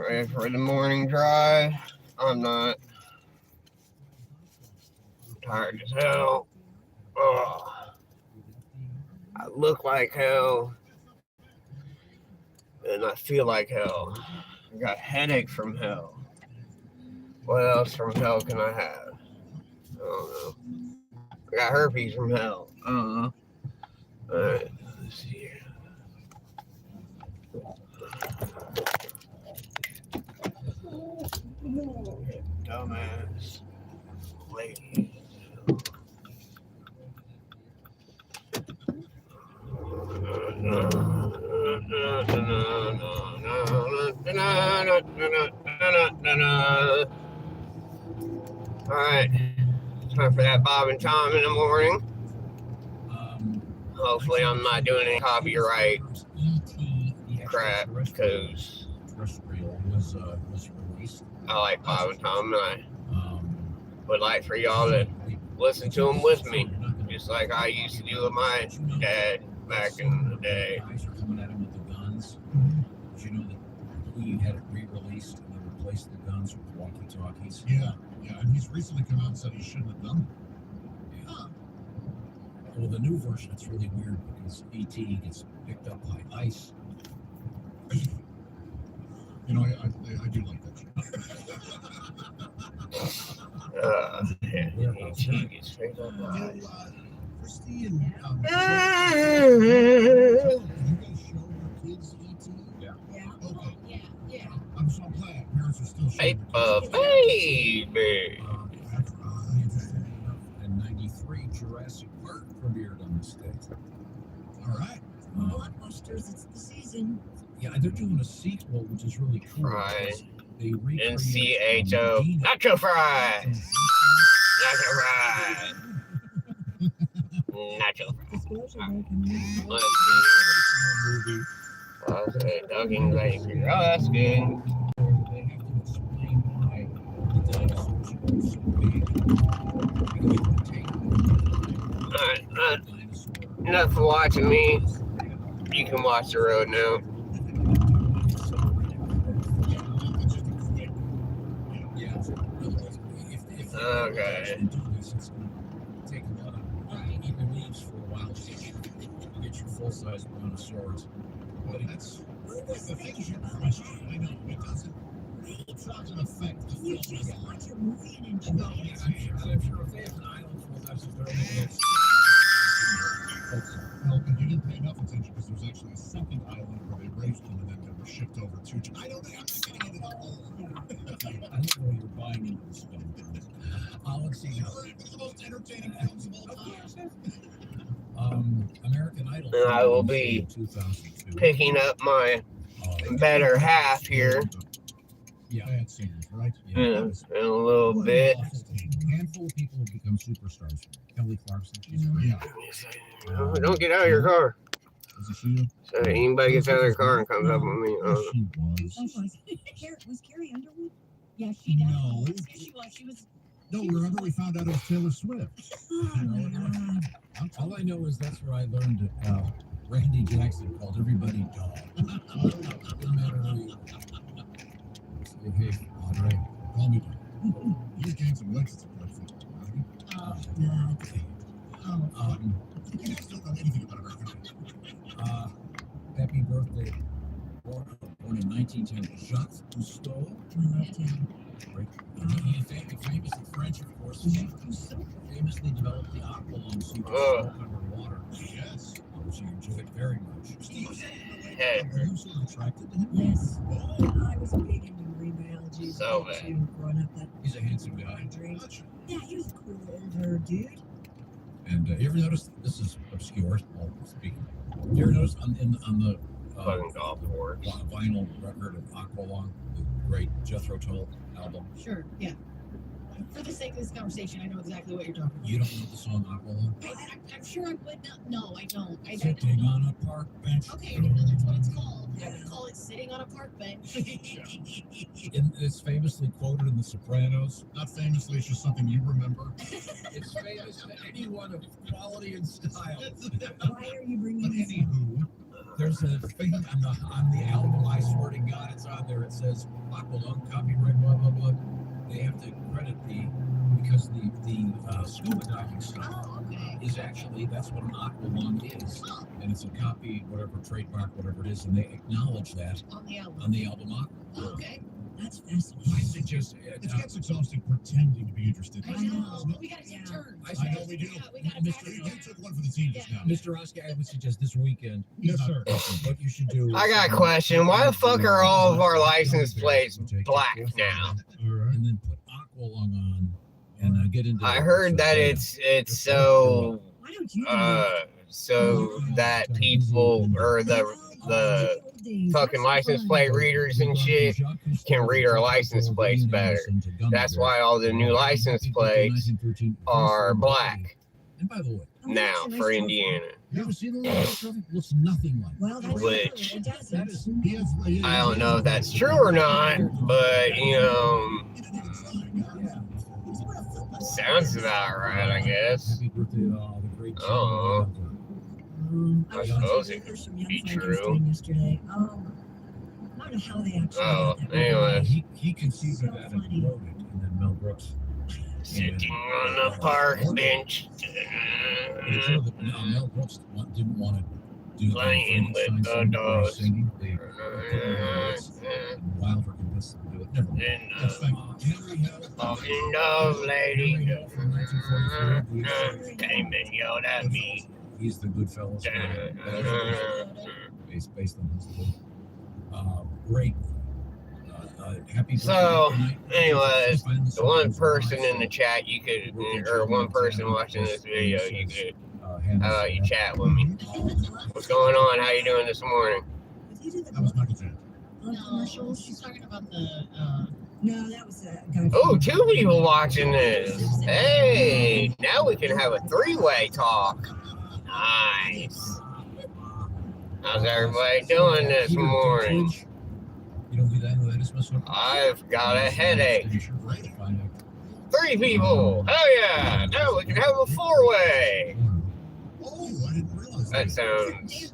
Ready for the morning drive? I'm not. I'm tired as hell. Ugh. I look like hell. And I feel like hell. I got a headache from hell. What else from hell can I have? I don't know. I got herpes from hell. I don't know. Alright, let's see here. Dumbass lady. Alright, time for that Bob and Tom in the morning. Hopefully I'm not doing any copyright crap because I like Bob and Tom and I would like for y'all to listen to them with me, just like I used to do with my dad back in the day. Guys are coming at him with the guns. Did you know that we had it re-released and they replaced the guns with walkie-talkies? Yeah, and he's recently come out and said he shouldn't have done it. Yeah. Well, the new version, it's really weird because E.T. gets picked up by ice. You know, I do like that shit. E.T. gets picked up by ice. Christy and you guys show your kids E.T.? Yeah. Okay. Yeah. I'm so glad parents are still showing Baby. That's right. In 93, Jurassic Park premiered on the States. All right. Blockbusters, it's the season. Yeah, they're doing a sequel, which is really cool. Right. They recreate NCHO. Nacho fries. Nacho fries. Nacho fries. Disclosure, Let's see. Okay, ducking baby. Oh, that's good. They have to explain why the dinosaurs are so big. Because the tape Alright, dinosaur. enough for watching me. You can watch the road now. Okay. Take a lot of even leaves for a while. You get your full-size brontosaurus. But That's the thing is your question. I know it doesn't affect the You film. just watch a movie and enjoy No, it. I'm sure. if you're a fan of an island full of taxidermy, No, but you didn't pay enough attention because there was actually a second island where they raised them and then they were shipped over to. I don't know. I'm just getting into the whole. I don't know you're buying into this film. I'll see It's how. one of the most entertaining films of all time. American Idol. And I will be 2002. Picking up my better half here Yeah. Bad singers, right? in a little bit. A handful of people have become superstars. Kelly Clarkson, she's great. Yeah. Don't get out of your car. Was it she? So anybody gets out of their car and comes up with me. Yes, she was. Was Carrie Underwood? Yeah, No. she was. She was. No, remember we found out it was Taylor Swift. All I know is that's where I learned that Randy Jackson called everybody dog. No matter who you are. Say, hey, Andre, call me dog. He's gained some legs at some point. You guys don't know anything about American Idol. Happy birthday. Born in 1910, Jacques Cousteau. Right. Famous in French, of course. Famously developed the aqualung so you can smoke underwater. Yes. Which you enjoyed very much. Hey. Are you sort of attracted to him? Yes. I was big into marine biology. So bad. Too, growing up, that He's a handsome guy. dream. Yeah, he was a cool older dude. And you ever notice, this is obscure, I'll speak. You ever notice on the Fucking golf course. vinyl record of Aqualung, the great Jethro Tull album? Sure, yeah. For the sake of this conversation, I know exactly what you're talking about. You don't know the song Aqualung? I'm sure I would not. No, I don't. Sitting on a park bench. Okay, I didn't know that's what it's called. I would call it sitting on a park bench. It's famously quoted in The Sopranos. Not famously, it's just something you remember. It's famous to anyone of quality and style. Why are you bringing But this up? anywho, There's a thing on the album, I swear to God, it's on on there, it says Aqualung, copyright, blah, blah, blah. They have to credit because the scuba diving stuff Oh, okay. is actually, that's what an Aqualung is. And it's a copy, whatever, trademark, whatever it is, and they acknowledge that On the album. on the album Aqua. Okay. That's I fascinating. suggest, It gets exhausting pretending to be interested. I know. But we gotta take turns. I know we do. We gotta Mr. pass You it took one for the team just now. Mr. Oscar, I would suggest this weekend. Yes, sir. What you should do. I got a question. Why the fuck are all of our license plates black now? All right. And then put Aqualung on and get into. I heard that it's so Why don't you do that? so that people or the fucking license plate readers and shit can read our license plates better. That's why all the new license plates are black And by the way, now for Indiana. you ever seen the license trophy? Looks nothing like. Well, that's Which- true. It That doesn't. is. I don't know if that's true or not, but you know, sounds about right, I guess. Happy birthday to all the great. Oh. I was suppose watching it videos from be Young Frankenstein true. yesterday. I don't know how they actually. Oh, got that anyway. He conceived of that and wrote it, and then Mel Brooks. Sitting on the park bench. You know that Mel Brooks didn't want to do Playing with Frankenstein the song where he's dogs. singing. They and Wilder convinced him to do it. Never mind. Yes, thank you. Henry Hill. Fucking dog lady Henry Hill from 1943. came and yelled at me. He's the Goodfellas guy. Based on his book. Great. Happy So, birthday tonight. anyways, Find The song one that's person live. in the chat you could, or one person watching this video, you could, how about you chat with me? What's going on? How you doing this morning? Was he do the That was Michael Jackson. blood No, commercials? she's talking about the. No, that was a guy. Oh, 2 people watching this. Hey, now we can have a 3-way talk. Nice. How's everybody doing this morning? You know who that is, Mr. I've got a headache. Find out. 3 people. Hell yeah. Now we can have a 4-way. Oh, I didn't realize That that. sounds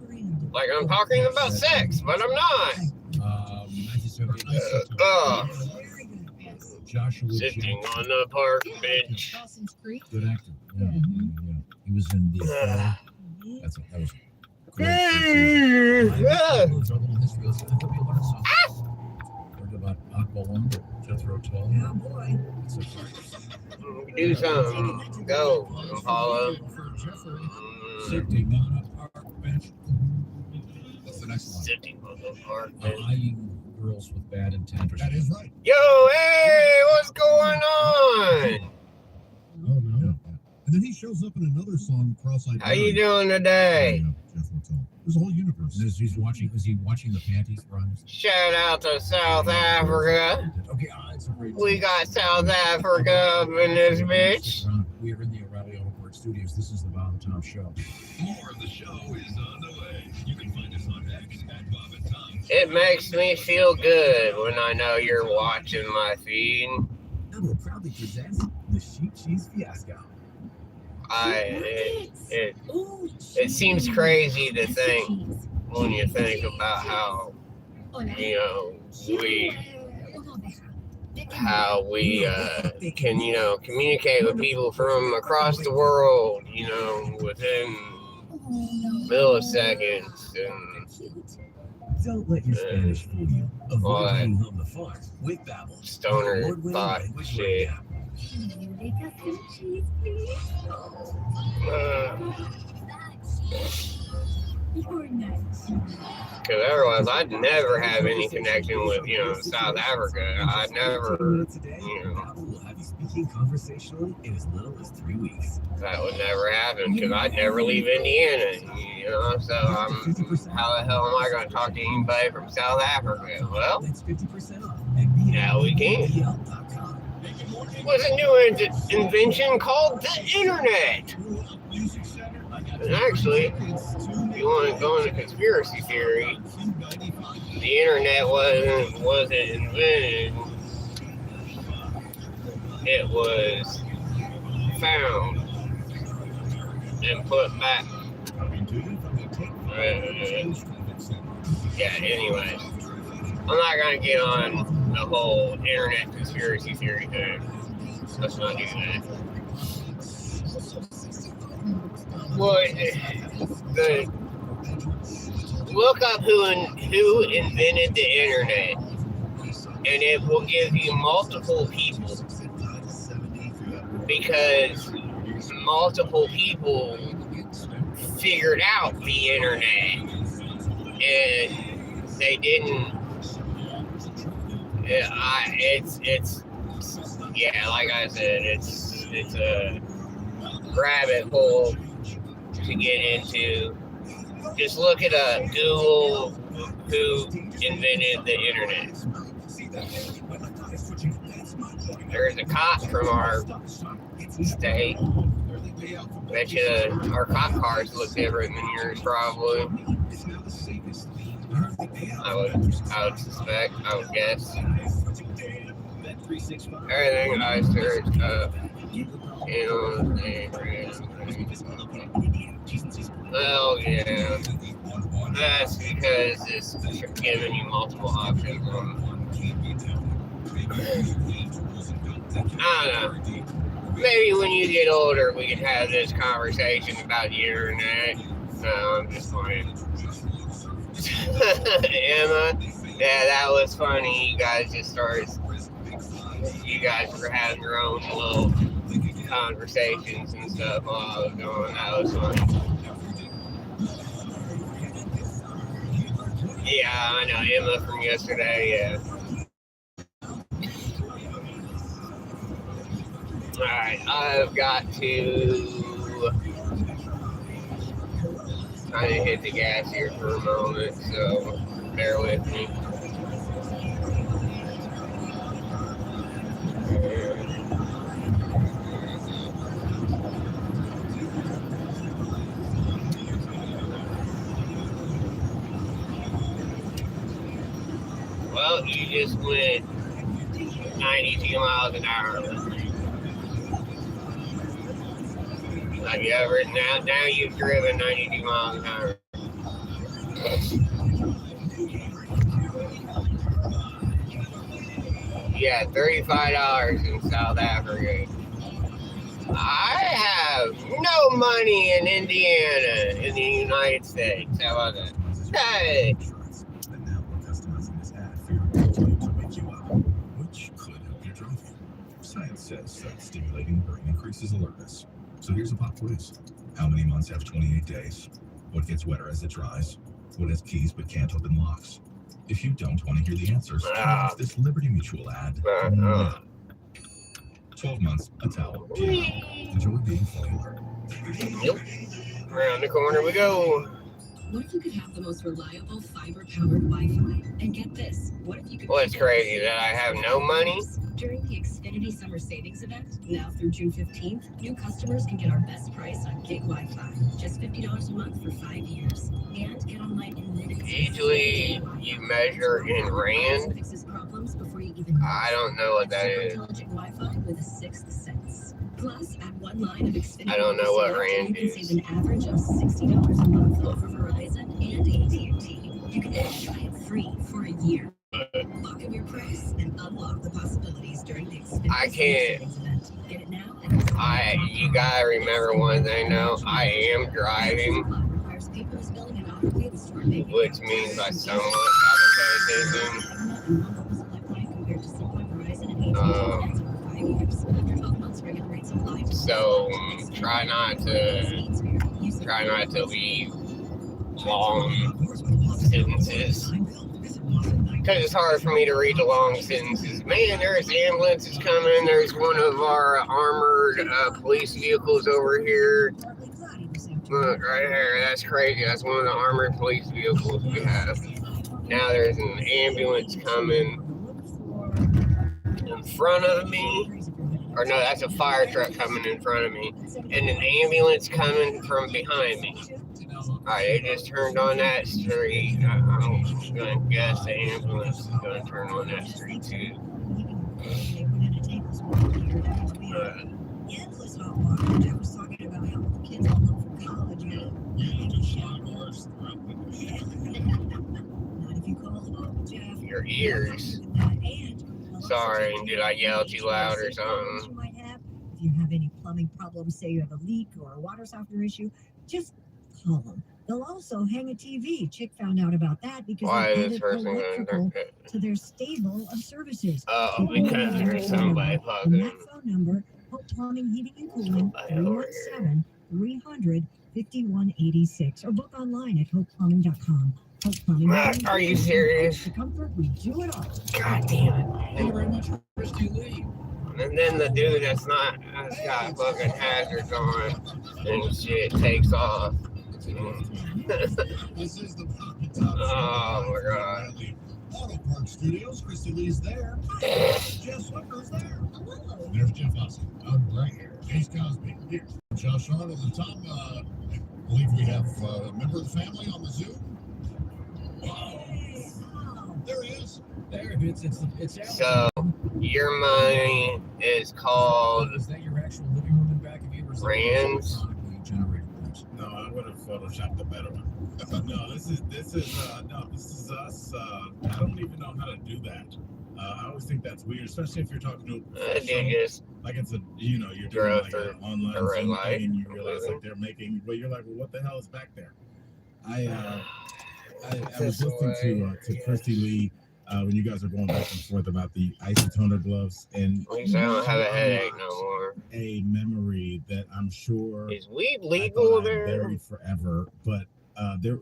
like I'm talking about sex, but I'm not. 1978. Very good. Yes. Joshua Sitting James, on the park bench. Dawson's Creek. good actor. Yeah. He was in the. Yeah. Mhm. That was great. Yeah. Heard about Aqualung, Jethro Tull. Oh boy. It's a Do something. Go, Apollo. sitting on a park bench. What's the next one? Sitting on the park bench. Eyeing girls with bad intent. That is right. Yo, hey, what's going on? Oh, no. And then he shows up in another song, Cross-Eyed How you Bird. doing today? Jethro Tull. There's a whole universe. Is he watching the panties runs? Shout out to South Africa. Okay, it's a great. We got South Africa up in this bitch. We are in the O'Reilly Autoport Studios. This is the Bob and Tom Show. More of the show is on the way. You can find us on X at Bob and Tom. It makes me feel good when I know you're watching my feed. And will proudly present the Sheep Cheese Fiasco. It seems crazy to think when you think about how, you know, we can, you know, communicate with people from across the world, you know, within milliseconds. And Don't let your Spanish fool you. all Avoid that being home the farm with Babbel. stoner Award-winning thought language shit. radio. Because otherwise, I'd never have any connection with, you know, South Africa. I'd never, 20 minutes a day, you know, Babbel will have you speaking conversationally in as little as 3 weeks. that would never happen because I'd never leave Indiana, you know. So how the hell am I going to talk to anybody from South Africa? Well, That's 50% off. now we can. BL.com. Was a new invention called the internet. And actually, if you want to go into conspiracy theory, the internet wasn't invented. It was found and put back. Yeah, anyways. I'm not gonna get on the whole internet conspiracy theory thing. Let's not do that. Well, look up who invented the internet, and it will give you multiple people, because multiple people figured out the internet, and they didn't. Yeah, like I said, it's a rabbit hole to get into. Just look it up. Google who invented the internet. There's a cop from our state. Bet you our cop cars look different than yours, probably. I would suspect. I would guess. Everything I searched up. Well, yeah. That's because it's giving you multiple options on. I don't know. Maybe when you get older, we can have this conversation about the internet. No, I'm just playing. Emma, yeah, that was funny. You guys were having your own little conversations and stuff while I was going. That was funny. Yeah, I know Emma from yesterday, yeah. Alright, I've got to kind of hit the gas here for a moment, so bear with me. Well, you just went 92 miles an hour. Have you ever, now you've driven 92 miles an hour. Yeah, $35 in South Africa. I have no money in Indiana, in the United States. How about that? Hey! Which could help your driving. Science says that stimulating the brain increases alertness. So here's a pop quiz. How many months have 28 days? What gets wetter as it dries? What has keys but can't open locks? If you don't want to hear the answers, watch this Liberty Mutual ad. 12 months, a towel, piano. Enjoy being fully alert. Yep. Around the corner we go. What if you could have the most reliable fiber-powered Wi-Fi? And get this, what if you could... Well, it's crazy that I have no money. During the Xfinity Summer Savings Event, now through June 15th, new customers can get our best price on gig Wi-Fi. Just $50 a month for 5 years. And get online in minutes. Usually you measure in rand. I don't know what that is. Intelligent Wi-Fi with a sixth sense. Plus, add one line of Xfinity. I don't know what rand is. You can is. save an average of $60 a month over Verizon and AT&T. You can try it free for a year. Lock in your price and unlock the possibilities during the Xfinity I can't. event. Get it now. You gotta remember one thing though. I am driving, which means I somewhat gotta pay attention. So try not to leave long sentences, because it's hard for me to read the long sentences. Man, there's ambulances coming. There's one of our armored police vehicles over here. Look right here. That's crazy. That's one of the armored police vehicles we have. Now there's an ambulance coming in front of me. Or no, that's a fire truck coming in front of me. And an ambulance coming from behind me. Alright, they just turned on that street. I'm going to guess the ambulance is going to turn on that street too. you call Jeff, Your they'll help ears. you with that. And they'll also Sorry, take did I yell too loud or any problems something? you might have. If you have any plumbing problems, say you have a leak or a water softener issue, just call them. They'll also hang a TV. Chick found out about that because Why they is this added person going electrical to to their stable of services. Oh, Keep because calling there's that phone somebody number. And fucking. that phone number, Hope Plumbing, Heating and Cooling, Somebody over here. 317-300-5186, or book online at hopeplumbing.com. Hope Plumbing. Are you serious? The comfort, we do it all. God damn it. Thank you very much, Christy Lee. And then the dude that's got fucking hazards on and shit takes off. This is the Poppy Top. Oh my god. Bradley Auto Parts Studios. Christy Lee's there. Jeff Swicker's there. Hello. There's Jeff Hussey. I'm right here. Case Cosby here. Josh Arnold at the top. I believe we have a member of the family on the Zoom. Wow. There he is. There, it's out. So, your money is called Is that your actual living room in back of you? Or is that Rands? electronically generated ones? No, I would have photoshopped the better one. No, this is us. I don't even know how to do that. I always think that's weird, especially if you're talking to a dude professional. just Like it's a, you're doing drove like through an online a red Zoom light. thing and you realize like they're making, well, you're like, well, what the hell is back there? I was listening to Christy Lee when you guys are going back and forth about the isotoner gloves, and at least I don't have a headache no more. a memory that I'm sure Is weed I legal thought I there? buried forever, but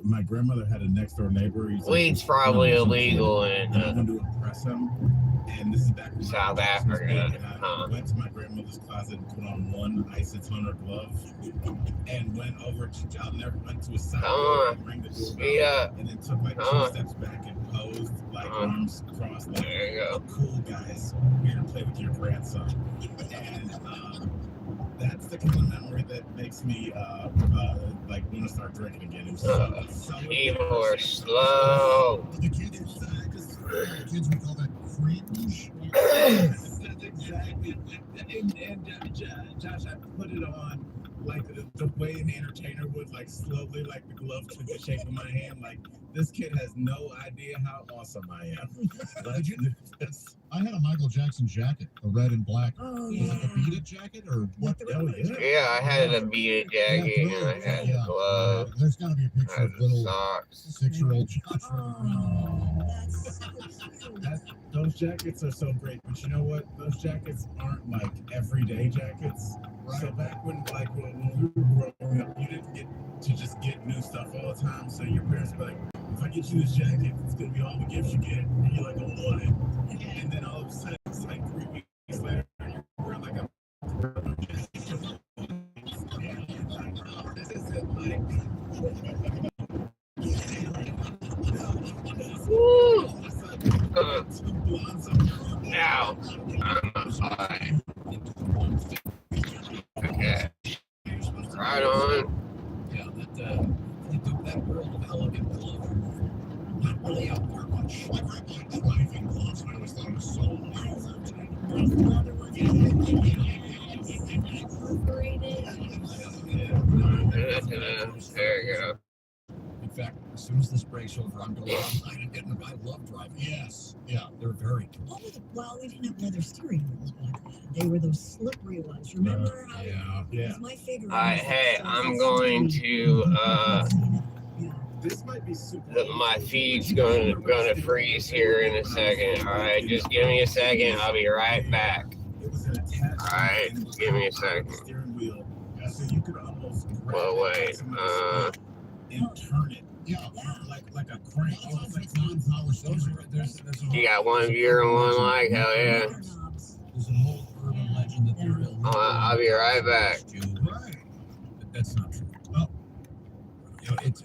my grandmother had a next door neighbor. He's like, Weed's probably illegal in and I wanted to impress him, and this is back when South my house was Africa, big, and I huh? went to my grandmother's closet and put on one isotoner glove, and went over to, I'll never went to a side Come door on. and rang the Speed doorbell, up. and then took like Come 2 on. steps back and posed like Come on. arms crossed, like, There you go. cool guys, here to play with your grandson, and that's the kind of memory that makes me like want to start drinking again. It was so People are slow. the kids inside, because the kids would call that cringe. Exactly. And Josh, I put it on like the way an entertainer would, like slowly, like the glove took the shape of my hand. Like, this kid has no idea how awesome I am. Did you do this? I had a Michael Jackson jacket, a red and black. Oh, Was yeah. it the Beat It jacket or what? Oh, yeah. Yeah, I had a beaded jacket and I had the glove. There's got to be a I picture had of the little socks. 6-year-old Josh. Oh, that's so cute. Those jackets are so great, but you know what? Those jackets aren't like everyday jackets. Right. So back when we were growing up, you didn't get to just get new stuff all the time. So your parents were like, if I get you this jacket, it's gonna be all the gifts you get, and you're like, I want it. And then all of a sudden, it's like 3 weeks later, you're wearing like a this isn't like Now, I'm fine. Okay. Right on. Yeah, that world of elegant glove removal, not really out there much. I grabbed like driving gloves, and I always thought it was so Nice leather ones. There you go. In fact, as soon as this breaks over, I'm going online and getting them. I love driving. Yes. Yeah. They're very cool. Well, we didn't have leather steering wheels back then. They were those slippery ones. Remember? How Yeah. It Yeah. was my favorite. Alright, hey, I'm going to This might be super. my feed's gonna freeze here in a second. Alright, just give me a second, I'll be right back. It was an attachment. Alright, in the give me a top of the second. Steering wheel, so you could almost grab Well, it wait, like somebody's foot and turn it. Yeah, like a crank. Almost like non-power steering. There's You got one viewer and one like, hell yeah. There's an old urban legend that they're illegal. I'll be right back. Right. That's not true. Oh. You know, it's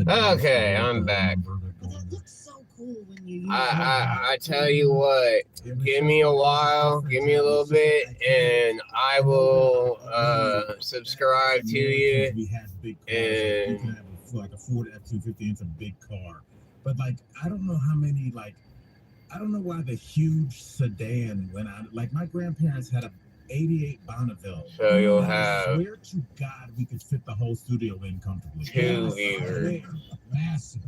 Okay, I'm back. But that looks so cool when you use I tell you what, give me a while, give me a little bit, and I will subscribe to you. We had big cars. and- You can have like a Ford F-250. It's a big car, but like I don't know how many like I don't know why the huge sedan went out. Like my grandparents had 88 Bonneville. So you'll I have swear to God, we could fit the whole studio in comfortably. 2 viewers. Massive.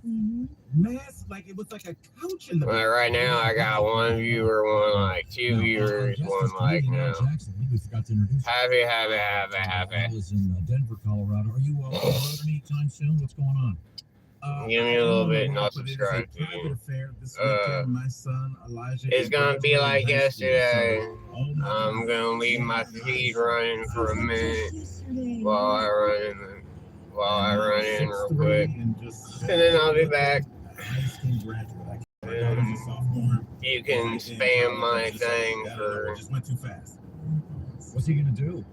Mass, like it was like a couch in the Like back. right now, I got 1 viewer, 1 like, 2 viewers, 1 like now. Jackson, we forgot to introduce you. Happy. I was in Denver, Colorado. Are you on the road anytime soon? What's going on? Give me a little bit and I'll But it is a subscribe to private you. affair. This weekend, my son Elijah. It's is gonna be like graduating high school, yesterday. so, oh my I'm God. gonna leave my feed running for a minute while I run in real quick, and then I'll be back. High school graduate. My daughter's a sophomore. You can spam my thing for. It just went too fast. What's he gonna do?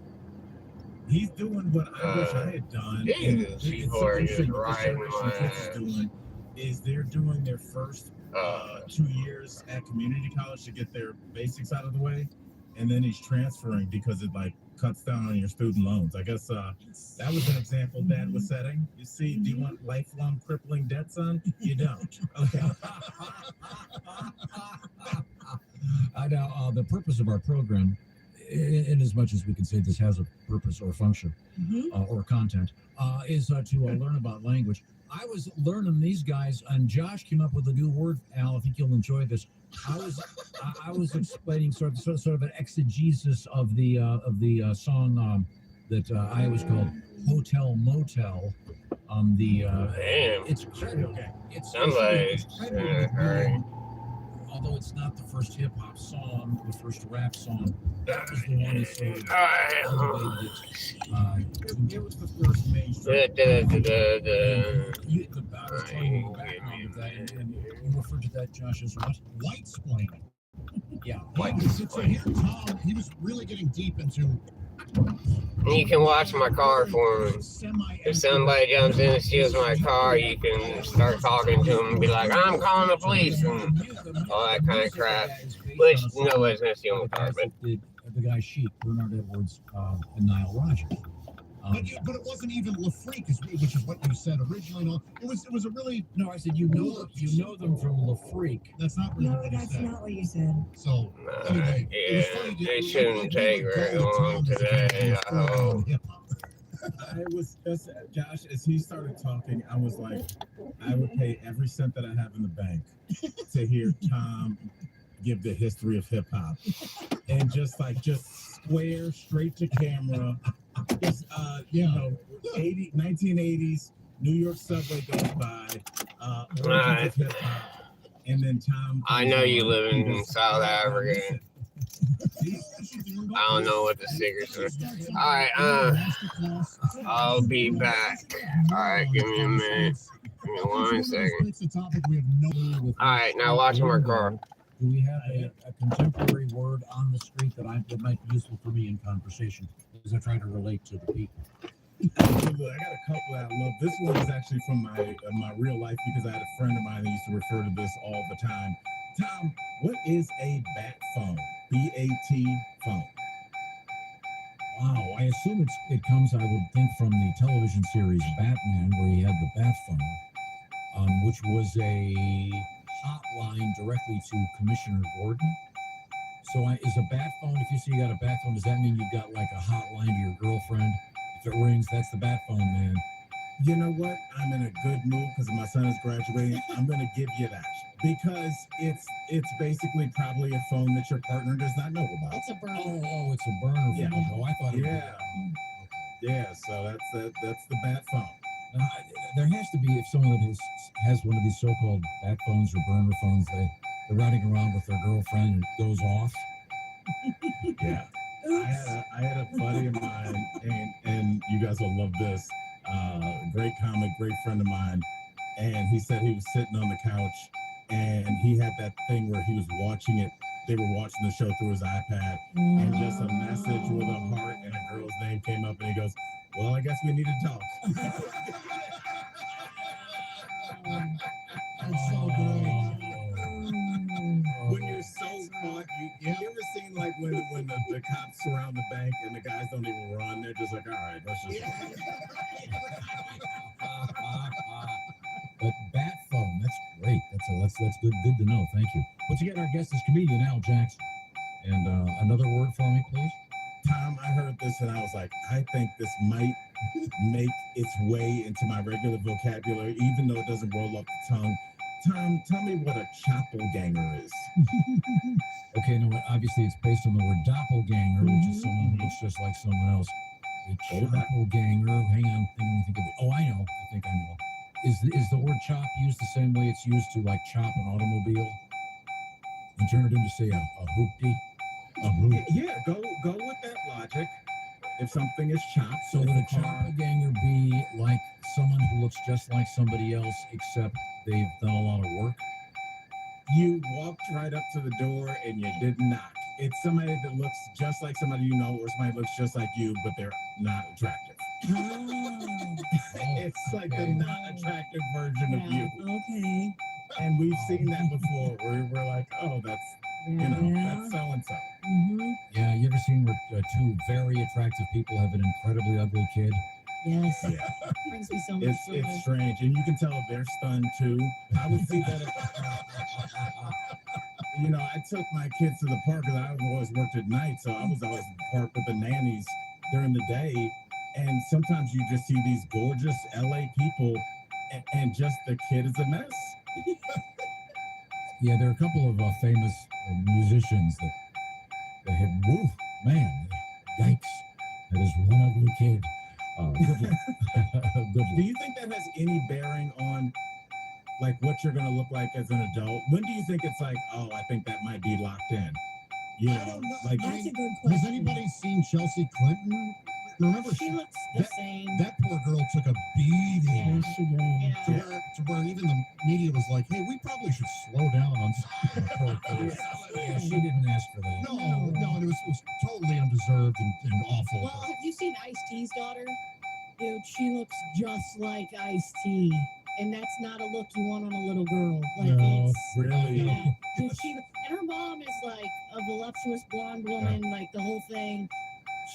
He's doing what I wish I had done. Yeah, And people are just interesting what riding Generation my Kids ass. is doing is they're doing their first 2 years at community college to get their basics out of the way, and then he's transferring because it like cuts down on your student loans. I guess that was an example Dad was setting. You see, do you want lifelong crippling debt, son? You don't. Okay. I know the purpose of our program, in as much as we can say this has a purpose or function or content, is to learn about language. I was learning these guys, and Josh came up with a new word. Al, I think you'll enjoy this. I was explaining sort of an exegesis of the song that I always called Hotel Motel. Damn. It's okay. Somebody's in a hurry. Although it's not the first hip hop song, the first rap song, that was the one that sort of elevated it. It was the first mainstream. I was telling you the background of that, and you referred to that, Josh, as what? White splaining. Yeah, white. So here, Tom, he was really getting deep into. You can watch my car for me. If somebody jumps in and steals my car, you can start talking to them and be like, I'm calling the police and all that kind of crap. Which nobody's gonna steal my car, but The guy Sheik, Bernard Edwards, and Nile Rodgers. But it wasn't even LaFreak, which is what you said originally. No, it was a really. No, I said you know them from LaFreak. That's not really No, what you that's said. not what you said. So anyway, it was funny. they shouldn't take very long today. I hope. Josh, as he started talking, I was like, I would pay every cent that I have in the bank to hear Tom give the history of hip hop, and just square straight to camera. Just, 1980s New York subway goes by, origins of hip hop, and then Tom. I know you live in South Africa. I don't know what the secrets are. Alright, I'll be back. Alright, give me a minute. Give me 1 second. Alright, now watch my car. Do we have a contemporary word on the street that might be useful for me in conversation as I try to relate to the people? I got a couple that I love. This one is actually from my real life because I had a friend of mine that used to refer to this all the time. Tom, what is a bat phone? B-A-T phone. Wow, I assume it comes, I would think, from the television series Batman, where he had the bat phone, which was a hotline directly to Commissioner Gordon. So is a bat phone, if you say you got a bat phone, does that mean you got like a hotline to your girlfriend? If it rings, that's the bat phone, man. You know what? I'm in a good mood because my son is graduating. I'm going to give you that because it's basically probably a phone that your partner does not know about. It's a burner. Oh, it's a burner Yeah. phone. Oh, I thought it Yeah. Yeah, so that's the bat phone. Now, there has to be, if someone that has one of these so-called bat phones or burner phones, they're riding around with their girlfriend and it goes off. Yeah. I had a buddy of mine, and you guys will love this. Great comic, great friend of mine, and he said he was sitting on the couch, and he had that thing where he was watching it. They were watching the show through his iPad, and just a message with a heart and a girl's name came up, and he goes, "Well, I guess we need to talk." That's so good. When you're so caught, you ever seen like when the cops surround the bank and the guys don't even run? They're just like, all right, let's just. But bat phone, that's great. That's good to know. Thank you. Once again, our guest is comedian Al Jackson. And another word for me, please. Tom, I heard this and I was like, I think this might make its way into my regular vocabulary, even though it doesn't roll off the tongue. Tom, tell me what a doppelganger is. Okay, no, obviously it's based on the word doppelganger, which is someone who looks just like someone else. A doppelganger, hang on, let me think of it. Oh, I know, I think I know. Is the word chop used the same way it's used to like chop an automobile and turn it into, say, a hoopty? A hoop. Yeah, go with that logic. If something is chopped, So would a car- doppelganger be like someone who looks just like somebody else, except they've done a lot of work? you walked right up to the door and you did knock. It's somebody that looks just like somebody you know, or somebody looks just like you, but they're not attractive. It's like the not attractive version of you. Okay. And we've seen that before where we're like, oh, that's, that's so and so. Mm-hmm. Yeah, you ever seen where two very attractive people have an incredibly ugly kid? Yes. Yeah. Brings me so much joy. It's strange. And you can tell they're stunned too. I would see that. I took my kids to the park because I always worked at night. So I was always at the park with the nannies during the day. And sometimes you just see these gorgeous LA people and just the kid is a mess. Yeah, there are a couple of famous musicians that have, woo, man, yikes, that is one ugly kid. Good luck. Good Do luck. you think that has any bearing on like what you're going to look like as an adult? When do you think it's like, oh, I think that might be locked in? You I know, don't know. like That's a good question. Has anybody seen Chelsea Clinton? Remember, She looks the same. that poor girl took a beating. Yes, she did. Yeah. To where even the media was like, hey, we probably should slow down on poor girl. Yeah, she didn't ask for that. No, and it was totally undeserved and awful. Well, have you seen Ice-T's daughter? Dude, she looks just like Ice-T. And that's not a look you want on a little girl. Like, No, it's... really? Yeah. Dude, and her mom is like a voluptuous blonde woman, like the whole thing.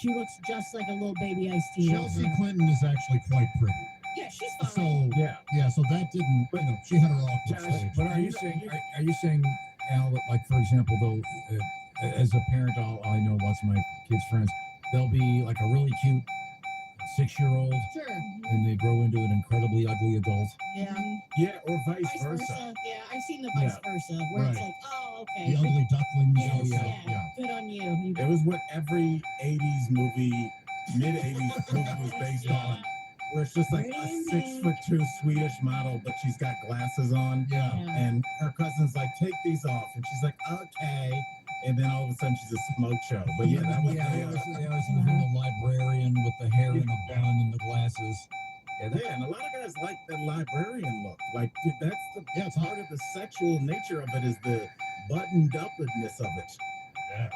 She looks just like a little baby Ice-T. Chelsea Clinton is actually quite pretty. Yeah, she's fine. So Yeah. so that didn't, she had her awkward Josh, stage. But are you saying, Al, that, like, for example, though, as a parent, I know lots of my kids' friends, they'll be like a really cute 6-year-old Sure. and they grow into an incredibly ugly adult. Yeah. Yeah, or vice Vice versa. versa. Yeah, I've seen the vice versa, where it's Right. like, oh, The okay. ugly ducklings. Yes, yeah, yeah. Good on you. It was what every 80s movie, mid 80s movie was based on. Where it's just like a 6'2" Swedish model, but she's got glasses on. Yeah. And her cousin's like, take these off. And she's like, okay. And then all of a sudden she's a smoke show. But yeah, that was Yeah, there was the librarian with the hair and the bun and the glasses. Yeah, and a lot of guys like that librarian look. Like, dude, that's the it's part of the sexual nature of it is the buttoned upness of it. Yeah.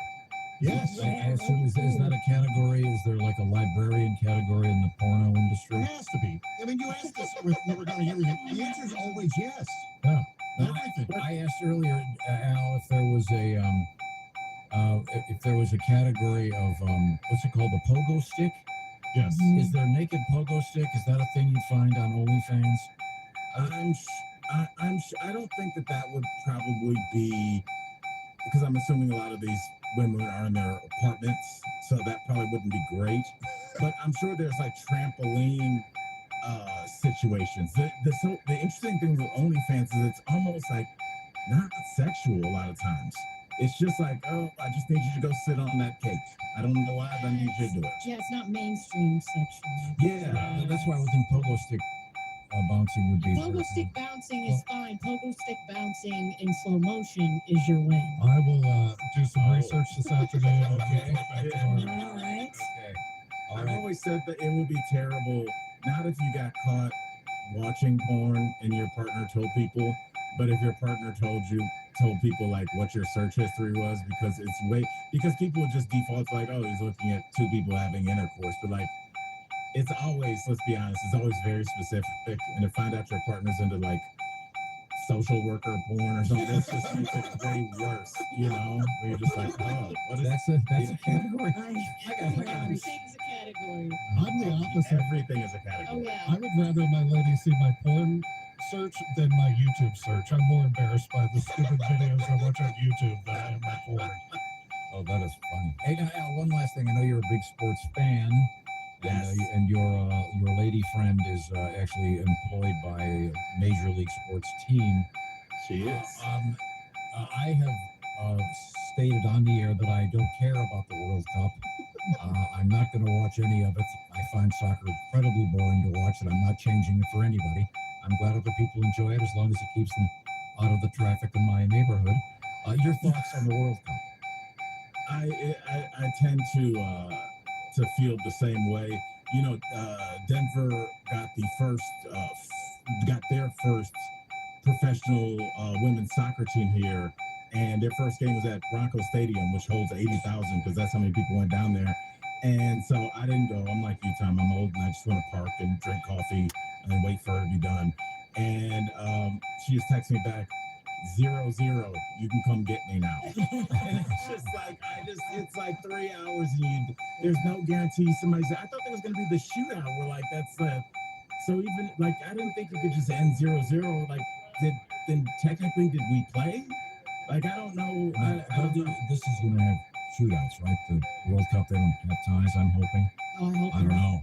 Yes. I assume, is that a category? Is there like a librarian category in the porno There industry? has to be. I mean, you asked us with regarding everything. The answer is always yes. Yeah. Everything. I asked earlier, Al, if there was a category of what's it called, the pogo stick? Yes. Is there a naked pogo stick? Is that a thing you'd find on OnlyFans? I don't think that would probably be, because I'm assuming a lot of these women are in their apartments, so that probably wouldn't be great. But I'm sure there's like trampoline situations. The interesting thing with OnlyFans is it's almost like not sexual a lot of times. It's just like, oh, I just need you to go sit on that cake. I don't know why, but I need you to do it. Yeah, it's not mainstream sexual. Yeah. That's why I would think pogo stick bouncing would be. Pogo stick bouncing is fine. Pogo stick bouncing in slow motion is your win. I will do some research this afternoon. And Okay. get back to Yeah. our- All right. Okay. I've always said that it would be terrible, not if you got caught watching porn and your partner told people, but if your partner told people like what your search history was, because people would just default to like, oh, he's looking at two people having intercourse, but like it's always, let's be honest, it's always very specific, and to find out your partner's into like social worker porn or something, that's just makes it way worse, where you're just like, oh, what is that? That's a category. Everything's a category. I'm the opposite. Everything is a Oh, category. yeah. I would rather my lady see my porn search than my YouTube search. I'm more embarrassed by the stupid videos I watch on YouTube than I am my porn. Oh, that is funny. Hey, now, Al, one last thing. I know you're a big sports fan. Yes. And your lady friend is actually employed by a major league sports team. She is. I have stated on the air that I don't care about the World Cup. I'm not going to watch any of it. I find soccer incredibly boring to watch, and I'm not changing it for anybody. I'm glad other people enjoy it as long as it keeps them out of the traffic in my neighborhood. Your thoughts on the World Cup? I tend to feel the same way. You know, Denver got their first professional women's soccer team here, and their first game was at Bronco Stadium, which holds 80,000 because that's how many people went down there. And so I didn't go. I'm like you, Tom. I'm old and I just want to park and drink coffee and wait for her to be done. And she just texted me back, 0-0. You can come get me now. And it's just like it's like 3 hours. And there's no guarantee. Somebody said I thought there was going to be the shootout. We're like so even like I didn't think it could just end 0-0. Like then technically did we play? Like I don't know. This is going to have shootouts, right? The World Cup, they don't have ties, I'm hoping. I don't know.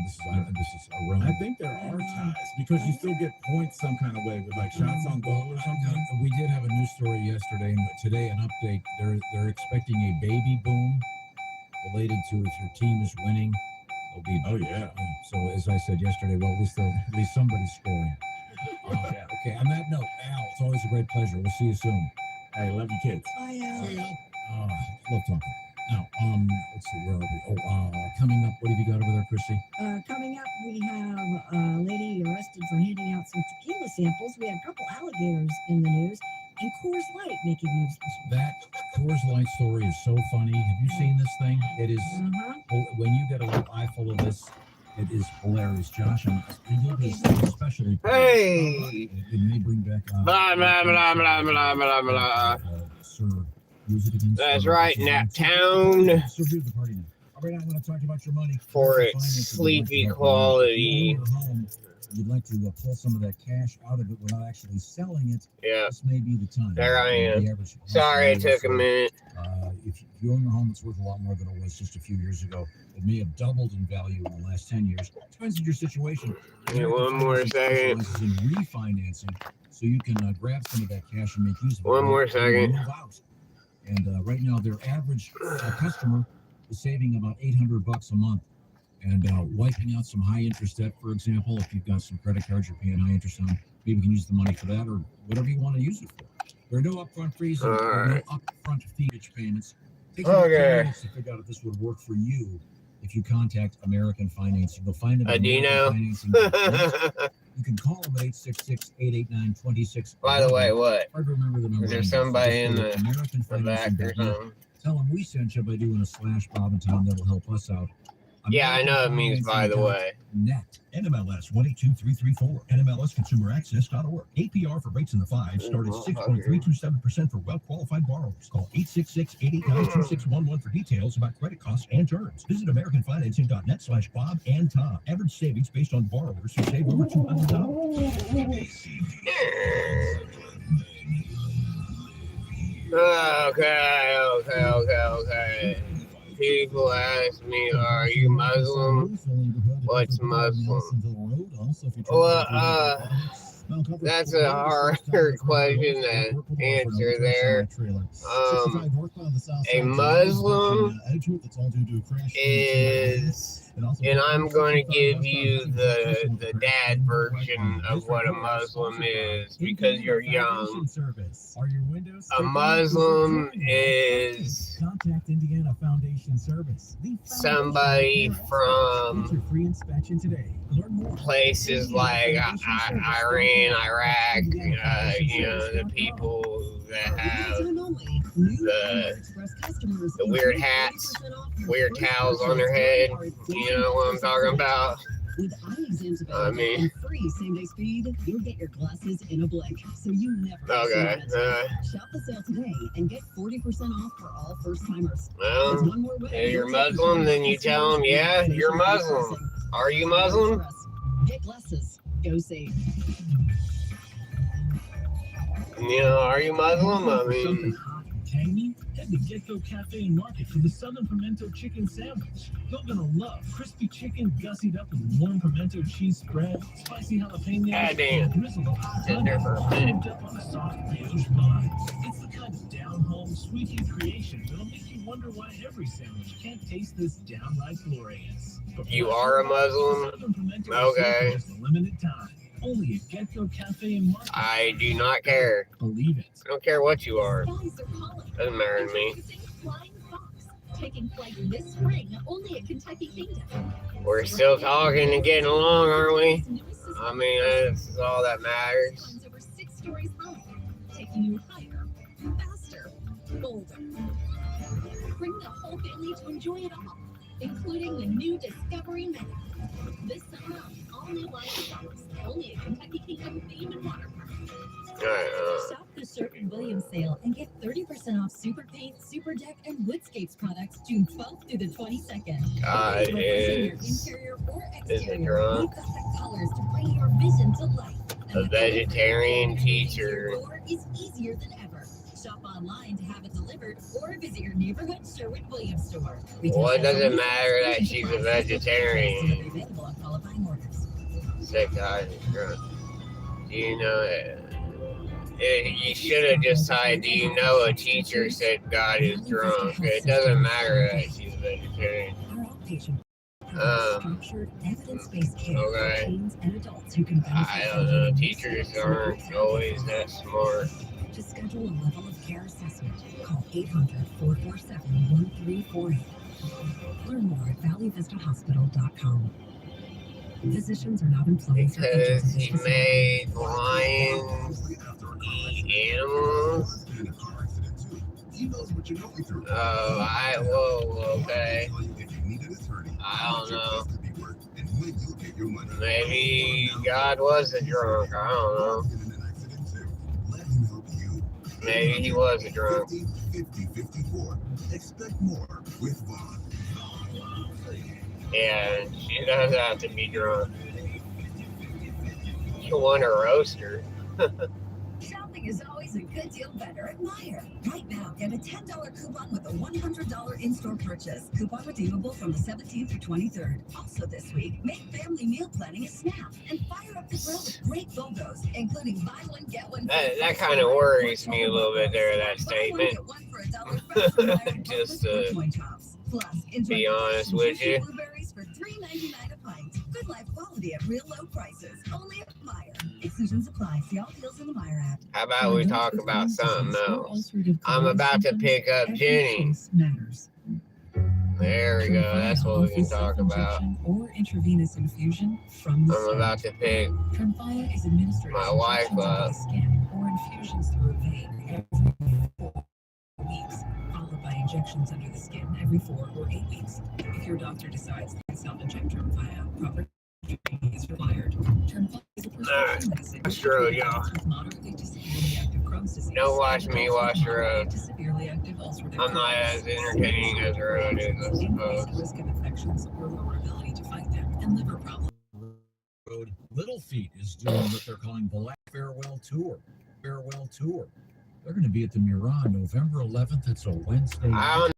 This is around. I think there are ties because you still get points some kind of way with like shots on goal or something. We did have a news story yesterday, and today an update. They're expecting a baby boom related to if your team is winning. It'll be. Oh yeah. So as I said yesterday, well, at least somebody's scoring. Okay. On that note, Al, it's always a great pleasure. We'll see you soon. Hey, love you kids. Bye, Al. Love talking. Now, let's see, where are we? Coming up, what have you got over there, Christy? Coming up, we have a lady arrested for handing out some tequila samples. We have a couple alligators in the news, and Coors Light making news this week. That Coors Light story is so funny. Have you seen this thing? It is, when you get a little eyeful of this, it is hilarious, Josh. And you'll be especially. Hey! It may bring back. Blah, blah, blah, blah, blah, blah, blah. Sir, use it against. That's right, Naptown. So here's the party now. All right, I'm going to talk about your money. For its sleepy quality. You'd like to pull some of that cash out of it without actually selling it. Yeah. This may be the time. There I am. Sorry it took a minute. If you own a home that's worth a lot more than it was just a few years ago, it may have doubled in value in the last 10 years. Depends on your situation. Yeah, one more second. In refinancing, so you can grab some of that cash and make use of it. One more second. And right now, their average customer is saving about $800 a month. And wiping out some high interest debt, for example, if you've got some credit cards you're paying high interest on, maybe you can use the money for that or whatever you want to use it for. There are no upfront fees or no upfront fee payments. Take some minutes to figure out if this would work for you. If you contact American Financing, you'll find them. Do you know? You can call them at 866-889-26. By the way, what? Hard to remember the number. Is there somebody in the American back or something? Tell them we sent you by doing a /Bob and Tom. That'll help us out. Yeah, I know it means by the way. Net. NMLS 182334. NMLSConsumerAccess.org. APR for rates in the 5s start at 6.327% for well-qualified borrowers. Call 866-889-2611 for details about credit costs and terms. Visit AmericanFinancing.net /Bob and Tom. Average savings based on borrowers who save over $200. Okay. People ask me, are you Muslim? What's Muslim? Well, that's a hard question to answer there. A Muslim is, and I'm going to give you the dad version of what a Muslim is because you're young. A Muslim is somebody from places like Iran, Iraq, the people that have the weird hats, weird towels on their head. You know what I'm talking about? With iExams available and free same-day speed, you'll get your glasses in a blink, so you never Okay. Shop the sale today and get 40% off for all first-timers. Well, if you're Muslim, then you tell them, yeah, you're Muslim. Are you Muslim? Get glasses. Go save. Are you Muslim? I mean, tangy? Head to Get-Go Cafe and Market for the Southern Pimento Chicken Sandwich. You're gonna love crispy chicken gussied up with warm pimento cheese spread, spicy jalapenos, Goddamn. and drizzle of hot Sit there for a honey, minute. served up on a soft brioche bun. It's the kind of down-home, sweet creation that'll make you wonder why every sandwich can't taste this downright glorious. You are a Muslim? Southern Pimento Okay. is just a limited time. Only at Get-Go Cafe and Market. I do not care. Believe it. I don't care what you are. Skies are calling. Doesn't matter to me. Introducing Flying Fox, taking flight this spring only at Kentucky Kingdom. We're still talking and getting along, aren't we? Newest system I mean, that's all that matters. runs over 6 stories high, taking you higher, faster, bolder. Bring the whole family to enjoy it all, including the new Discovery Mega. This summer, all new Flying Fox, only at Kentucky Kingdom Theme and Water Park. Alright, Shop the Sherwin-Williams sale and get 30% off Super Paint, Super Deck, and Woodscapes products June 12th through the 22nd. God Whether it's in your is interior or it exterior, drunk? we've got the colors to bring your vision to life. A And the vegetarian color coding teacher. your door is easier than ever. Shop online to have it delivered or visit your neighborhood Sherwin-Williams store. What does it matter that she's a vegetarian? Available on qualifying orders. Sick God is drunk. Do you know it? You should have just said, do you know a teacher said God is drunk? It doesn't matter that she's a vegetarian. Our outpatient Um, structured, evidence-based care okay. for teens and adults who can benefit I from don't know. the Teachers aren't always that smart. To schedule a level of care assessment, call 800-447-1348. Learn more at valleyvistahospital.com. Physicians are not employees or agents Because of this he facility. made lions eat animals. In a car accident too. He knows what you're going through. Whoa, okay. If you need an attorney, I don't know. to be worth and when you'll get your money. Maybe God was a drunk. I don't know. In an accident too. Let him help you. Maybe he was a drunk. 50-54. Expect more with Vaughn. Yeah, she does have to be drunk. You want a roaster. Shopping is always a good deal better at Meijer. Right now, get a $10 coupon with a $100 in-store purchase. Coupon redeemable from the 17th through 23rd. Also this week, make family meal planning a snap and fire up the grill with great BOGOs, including buy one, get one. That kind of worries me a little bit there, that statement. Buy one, get one for $1 fresh from Meijer Just, Breakfast or coin tops. Plus, enjoy be honest with juicy you. blueberries for $3.99 a pint. Good life quality at real low prices. Only at Meijer. Exclusions apply. See all deals in the Meijer app. How about we talk about something else? I'm about to pick up Jenny. Matters. There we go. That's what we can talk about. Or intravenous infusion from the I'm about to pick Tremfya is administered my as wife injections up. into the skin or infusions through a vein every 4 weeks, followed by injections under the skin every 4 or 8 weeks. If your doctor decides to self-inject Tremfya, proper treatment is required. Tremfya is a prescription medicine Watch the road, y'all. with moderately to severely active Crohn's disease. Don't watch me, watch the road. Moderate to severely active ulcerative I'm not as entertaining as the road is, I Increased suppose. risk of infections or lower ability to fight them, and liver problems. Road. Little Feat is doing what they're calling Black Farewell Tour. Farewell Tour. They're going to be at the Miran November 11th. It's a Wednesday. I don't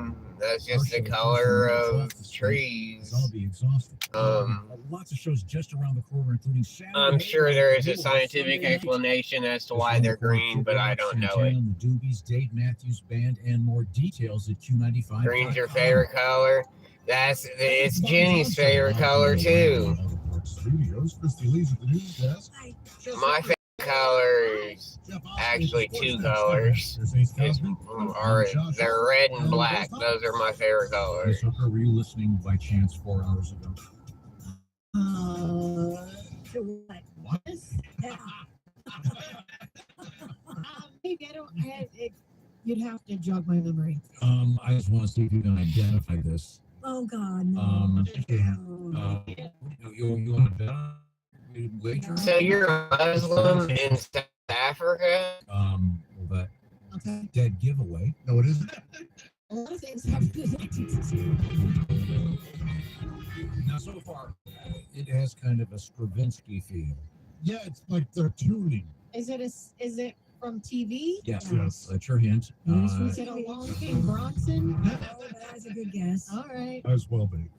know. That's just the color of trees. I'll be exhausted. Um, Lots of shows just around the corner, including Saturday. I'm sure there is a Middle of scientific Sunday night. explanation as to why they're green, but I don't know it. Santana and the Doobies, Dave Matthews Band, and more details at Q95. Green's your favorite color. It's Jenny's favorite color too. Studios, Christy Lee's at the news desk. My favorite color is actually 2 colors. They're red and black. Those are my favorite colors. Miss Hooker, were you listening by chance 4 hours ago? To what? What? Yeah. Maybe I don't. You'd have to jog my memory. I just want to see if you can identify this. Oh God, no. Um, you want to bet on it? Wager? So you're a Muslim in South Africa? Well, that Okay. dead giveaway. No, it isn't. A lot of things have good. Now, so far, it has kind of a Stravinsky feel. Yeah, it's like they're tuning. Is it From TV? Yes, Yes. that's your hint. Is it Along Came Bronson? Oh, that's a good guess. All right. As well be.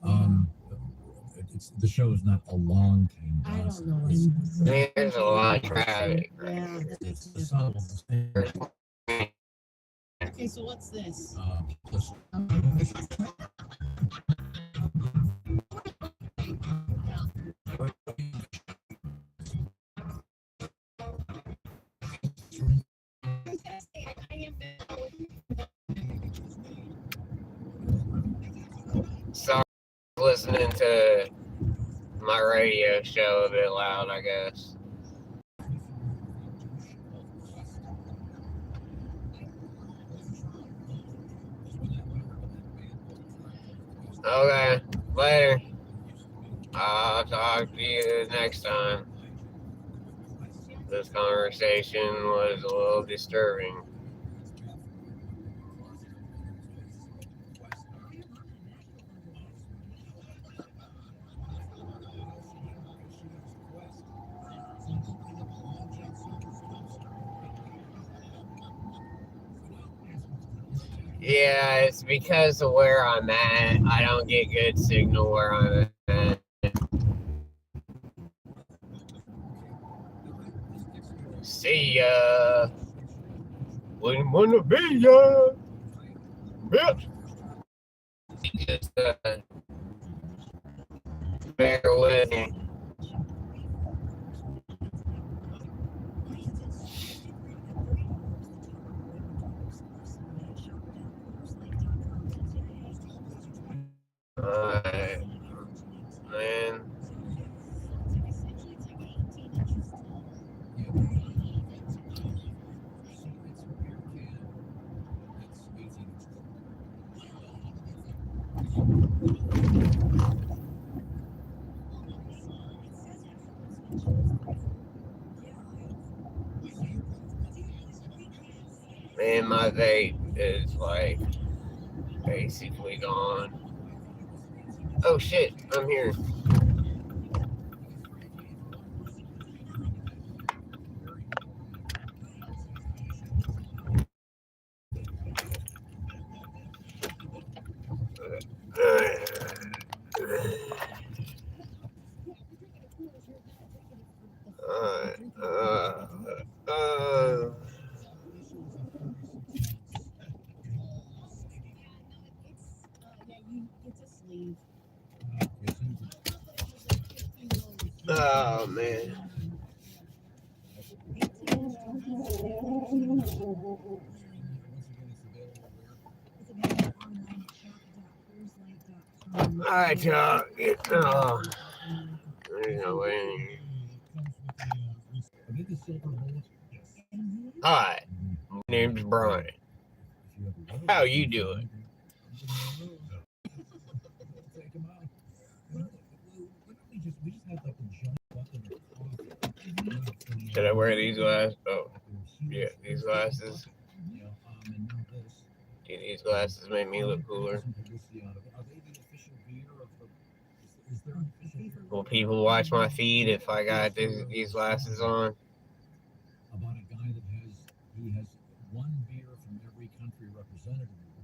It's the show is not Along Came I don't Bronson. know what it is. There's a lot of traffic. Yeah. It's the song of the same. Okay, so what's this? Plus, Sorry, listening to my radio show a bit loud, I guess. Okay, later. I'll talk to you next time. This conversation was a little disturbing. Yeah, it's because of where I'm at. I don't get good signal where I'm at. See ya. Wouldn't wanna be ya. Bitch. Just bear with me. Alright. Man. Man, my vape is like basically gone. Oh shit, I'm here. Yeah, you get to sleep. Oh man. Alright, y'all. There's no way. Hi, my name's Brian. How you doing? Should I wear these glasses? Oh, yeah, these glasses. Dude, these glasses make me look cooler. Will people watch my feed if I got these glasses on? About a guy that has one beer from every country represented in the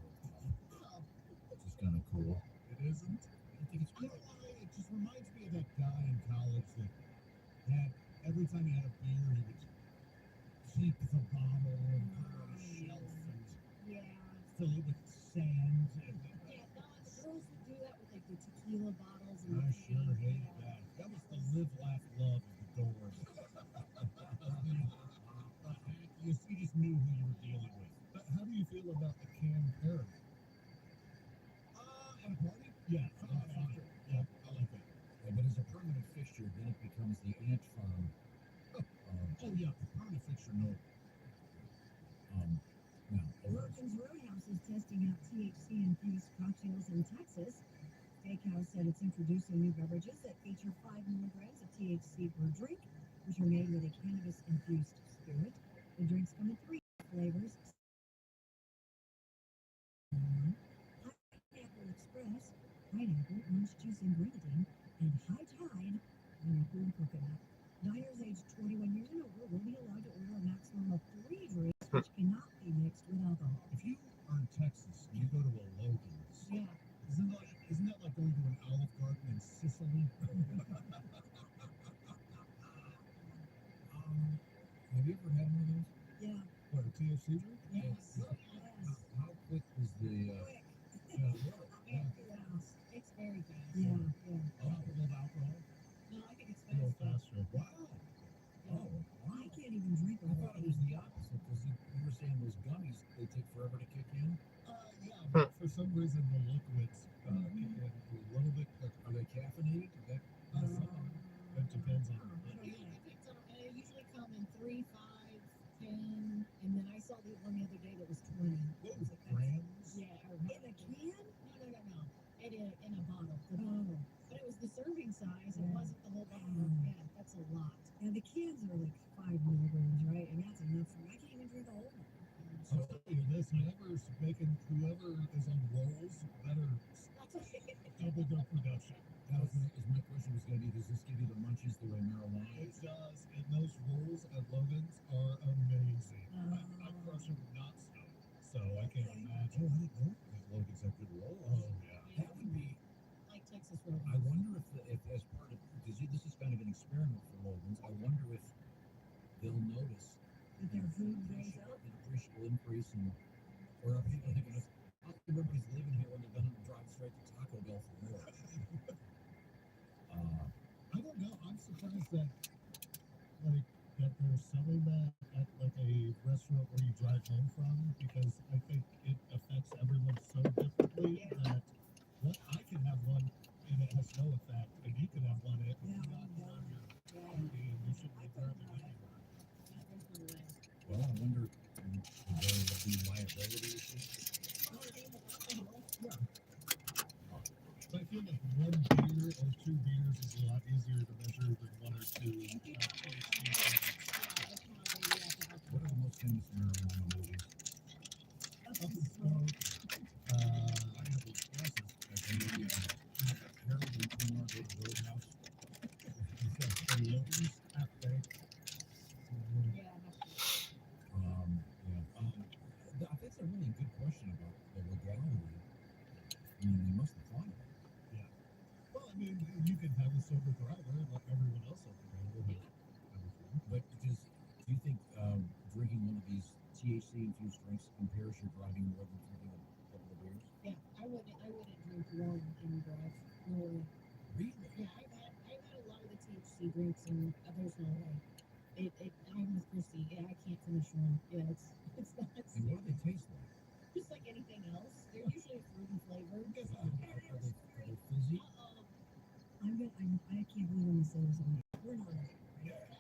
world, which is kind of cool. It isn't. I think it's cool. It just reminds me of that guy in college that had every time he had a beer, he would keep the bottle and put it on a shelf and fill it with sand. And, Yeah, no, the girls would do that with like the tequila bottles and I sure hate that. That was the live, laugh, love of the Doors. You just knew who you were dealing with. But how do you feel about the canned parrot? At a party? Yeah, yeah, I like that. But as a permanent fixture, then it becomes the ant farm. Oh yeah, the permanent fixture, no. Now, Wilkins Roadhouse is testing out THC-infused cocktails in Texas. Steakhouse said it's introducing new beverages that feature 5 milligrams of THC per drink, which are made with a cannabis-infused spirit. The drinks come in 3 flavors. Pineapple Express, pineapple, orange juice and grenadine, and High Tide, pineapple and coconut. Diners aged 21 years and over will be allowed to order a maximum of 3 drinks, which cannot be mixed with alcohol. If you are in Texas and you go to a Logan's, Yeah. isn't that like going to an Olive Garden in Sicily? Have you ever had one of those? Yeah. What, a THC drink? Yes. How quick was the? Quick. It's very fast. Yeah. With alcohol? No, I think it's A little faster. faster. Wow. Oh, wow. I can't even drink a I whole thought it was the opposite because you were saying those gummies they take forever to kick in. Yeah, but for some reason the liquids kick in a little bit quicker. Are they caffeinated? Is that That depends on They usually come in 3, 5, 10, and then I saw the one the other day that was 20. what I was was it, like, grams? yeah, or in a can? no. In a bottle. Oh. But it was the serving size. It Yeah. wasn't the whole bottle. Yeah, that's a lot. Now the cans are like 5 milligrams, right? And that's enough for me. I can't even drink a whole one. I'll tell you this, whoever is on rolls better double their production. That was my question was going to be, does this give you the munchies the way marijuana It is? does, and those rolls at Logan's are amazing. I crush them not so I can't Oh, imagine. I didn't know that Logan's have good rolls. Oh yeah. That would be. Like Texas Roll. I wonder if as part of because this is kind of an experiment for Logan's. I wonder if they'll notice If their food goes up. an appreciable increase in, or are people thinking, how come everybody's living here when they're going to drive straight to Taco Bell for more? I don't know. I'm surprised that they're selling that at like a restaurant where you drive home from because I think it affects everyone so differently that I can have one and it has no effect, and you can have one and it Yeah, not yeah. on your party, and you shouldn't be driving anywhere. Well, I wonder if there will be liability issues. But I feel like one beer or 2 beers is a lot easier to measure than 1 or 2. What are the most famous marijuana movies? Up and Smoke, I have those glasses. I think Harold and Kumar go to Roadhouse. the Logan's Half Baked. That's a really good question about the legality. I mean, they must have thought of it. Well, I mean, you can have a sober driver like everyone else on the road. But do you think drinking one of these THC-infused drinks impairs your driving more than drinking a couple of beers? Yeah, I wouldn't drink one and drive. No way. Really? Yeah, I've had a lot of the THC drinks and there's no way. I'm with Christy. Yeah, I can't finish one. Yeah, it's not. And what do they taste like? Just like anything else. They're usually fruity flavored. Are they fizzy? I can't believe I'm gonna say this on here. We're not on it, right?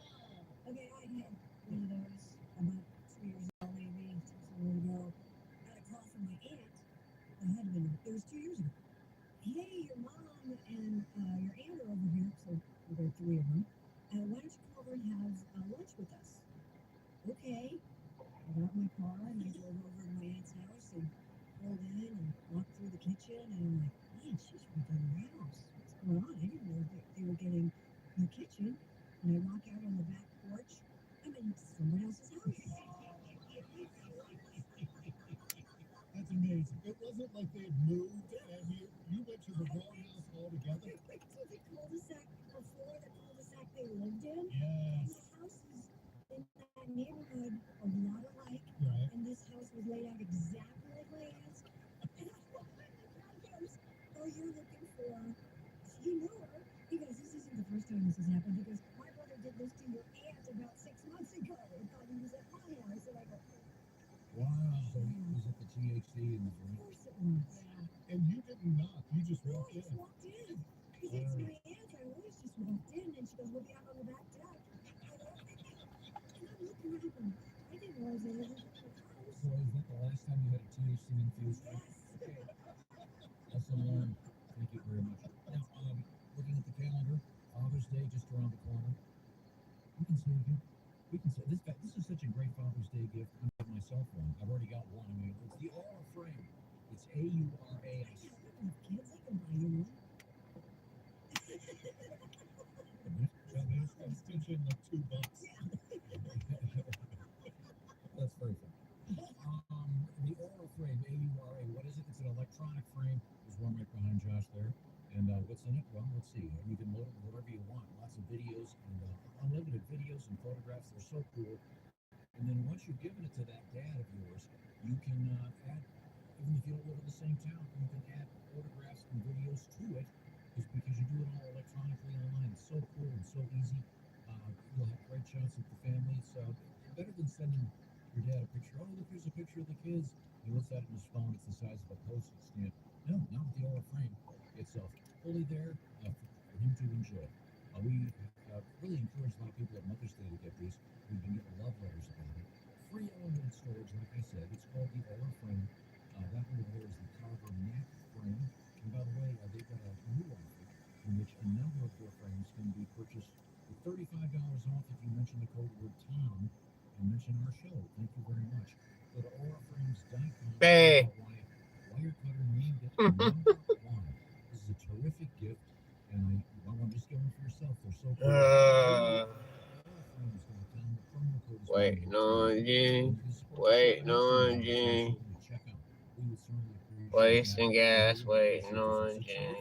Okay, I had one of those about 2 years ago, maybe, somewhere ago. Got a call from my aunt. I had been, it was 2 years ago. Hey, your mom and your aunt are over here, so there are 3 of them. Why don't you come over and have lunch with us? Okay. I got my car and I drove over to my aunt's house and pulled in and walked through the kitchen and I'm like, man, she's redone her house. What's going on? I didn't know that they were getting a kitchen. And I walk out on the back porch. I'm in someone else's house. That's amazing. It wasn't like they had moved and you went to the wrong house altogether. I went to the cul-de-sac before the cul-de-sac they lived in. Yes. The houses in that neighborhood are a lot alike. Right. And this house was laid out exactly like my aunt's. And I walked by my front house. Oh, you're looking for. You know her. He goes, this isn't the first time this has happened. He goes, my brother did this to your aunt about 6 months ago. I thought he was at my house. And I go, Wow. So was it the THC and the of drink? course it was. Yeah. And you didn't knock. You just No, walked I in. just walked in. Because it's my aunt. I always just walked in. And she goes, we'll be out on the back deck. And I'm looking at him. I didn't realize they lived in the house. So is that the last time you had a THC-infused drink? Yes. Lesson learned. Thank you very much. Now, looking at the calendar, Father's Day just around the corner. We can say again. We can say this. This is such a great Father's Day gift. I'm gonna get myself one. I've already got one. I mean, it's the Aura frame. It's AURA. I have enough kids. I can buy you one. That is stitching the frame, AURA. What is it? It's an electronic frame. There's one right behind Josh there. And what's in it? Well, let's see. You can load it whatever you want. Lots of videos and unlimited videos and photographs. They're so cool. And then once you've given it to that dad of yours, you can add, even if you don't live in the same town, you can add photographs and videos to it, just because you do it all electronically online. It's so cool and so easy. You'll have great shots with the family. So better than sending your dad a picture. Oh, look, here's a picture of the kids. He looks at it in his phone. It's the size of a postage stamp. No, not with the Aura frame. It's fully there for him to enjoy. We really encourage a lot of people at Mother's Day to get these. We've been getting love letters about it. Free unlimited storage, like I said. It's called the Aura frame. That one there is the Carver Neck frame. And by the way, they've got a new offer in which a number of their frames can be purchased with $35 off if you mention the code word Tom and mention our show. Thank you very much. Go to auraframes.com. Hey. Wirecutter named it number one. This is a terrific gift, and I'm just going for yourself. They're so cool. Waiting on you. Waiting on you. Wasting gas, waiting on you.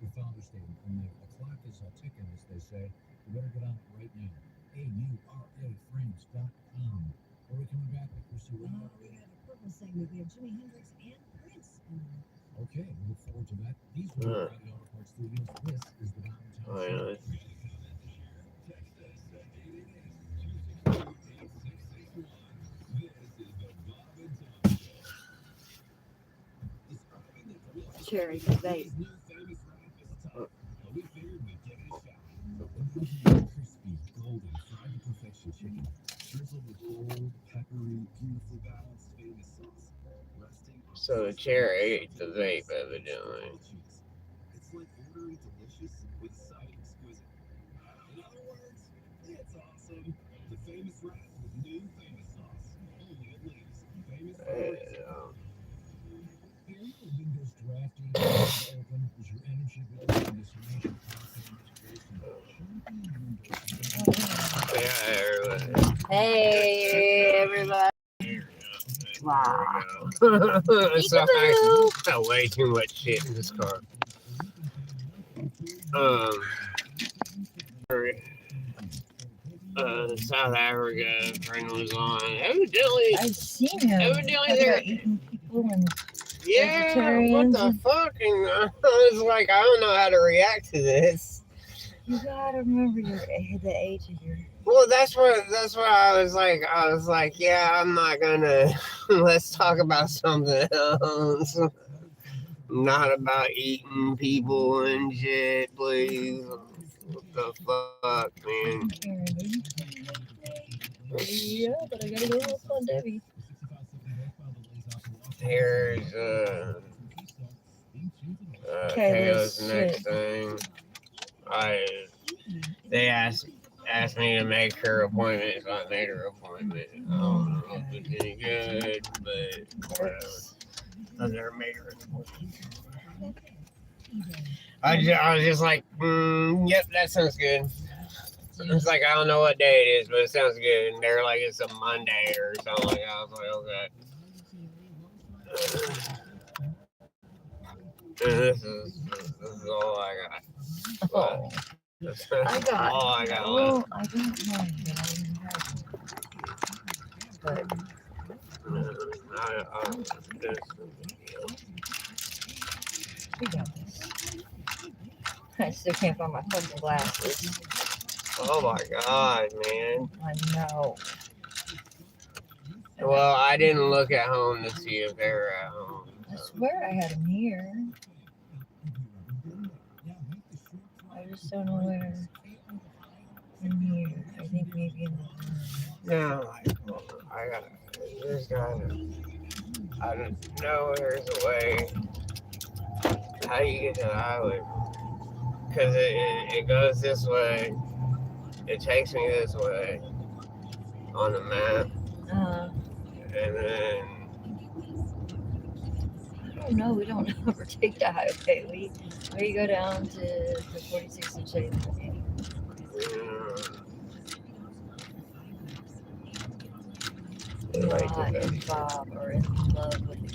For Father's Day, and the clock is ticking, as they say. You better get on it right now. AURAFrames.com. Are we coming back with Chrissy? We got a purple segment. We have Jimi Hendrix and Prince. Okay, we look forward to that. These are the Auto Parts Studios. This is the Downtown Show. Cherry vape. Crispy, golden, fried to perfection chicken, drizzled with bold, peppery, beautifully balanced famous sauce. Resting on So the chair ate the vape, evidently. It's like ordering delicious with side exquisite. In other words, it's awesome. The famous wrap with new famous sauce. Only at Lee's. Famous Windows drafty, open, is your energy bill and destination Hey, everybody. Wow. So I got way too much shit in this car. South Africa friend was on. Evidently, I've seen him. Evidently they're eating people and yeah. vegetarians What the fuck? And I was like, I don't know how to react to this. you gotta remember the age of your. Well, that's what I was like. I was like, yeah, I'm not gonna. Let's talk about something else. Not about eating people and shit, please. What the fuck, man? Yeah, but I gotta go have fun, Debbie. Here's Kayla's next thing. They asked me to make her appointment, so I made her appointment. I don't know if it's any good, but whatever. I never made her an appointment. I was just like, yep, that sounds good. It's like, I don't know what day it is, but it sounds good. And they're like, it's a Monday or something like that. I was like, okay. And this is all I got. Oh, That's I got. all I got Well, left. I don't know, but we got this. I still can't find my fucking glasses. Oh my god, man. I know. Well, I didn't look at home to see if they were at home. I swear I had them here. I just don't know where. In here. I think maybe in the. No, I don't know there's a way. How do you get to the highway? Because it goes this way. It takes me this way on the map. And then. Oh no, we don't ever take the highway. We go down to the 46 and Shady. Not in Bob or in love with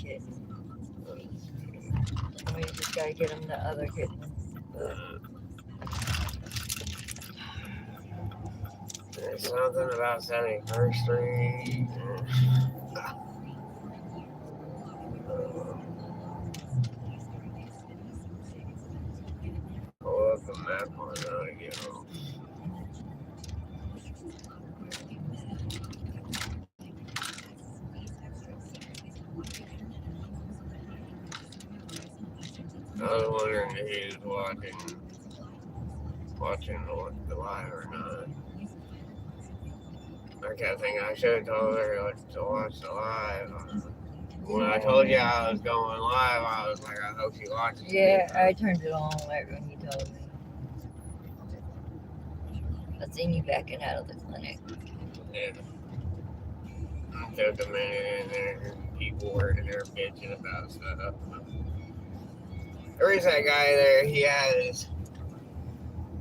gotta get him the other kitten. There's something about 71st Street. Pull up the map on how to get home. I was wondering if he was watching the live or not. I kept thinking I should have told her to watch the live. When I told you I was going live, I was like, I hope she watches it. Yeah, I turned it on right when you told me. I seen you backing out of the clinic. Yeah. I took a minute in there, and people were in there bitching about stuff. There is that guy there,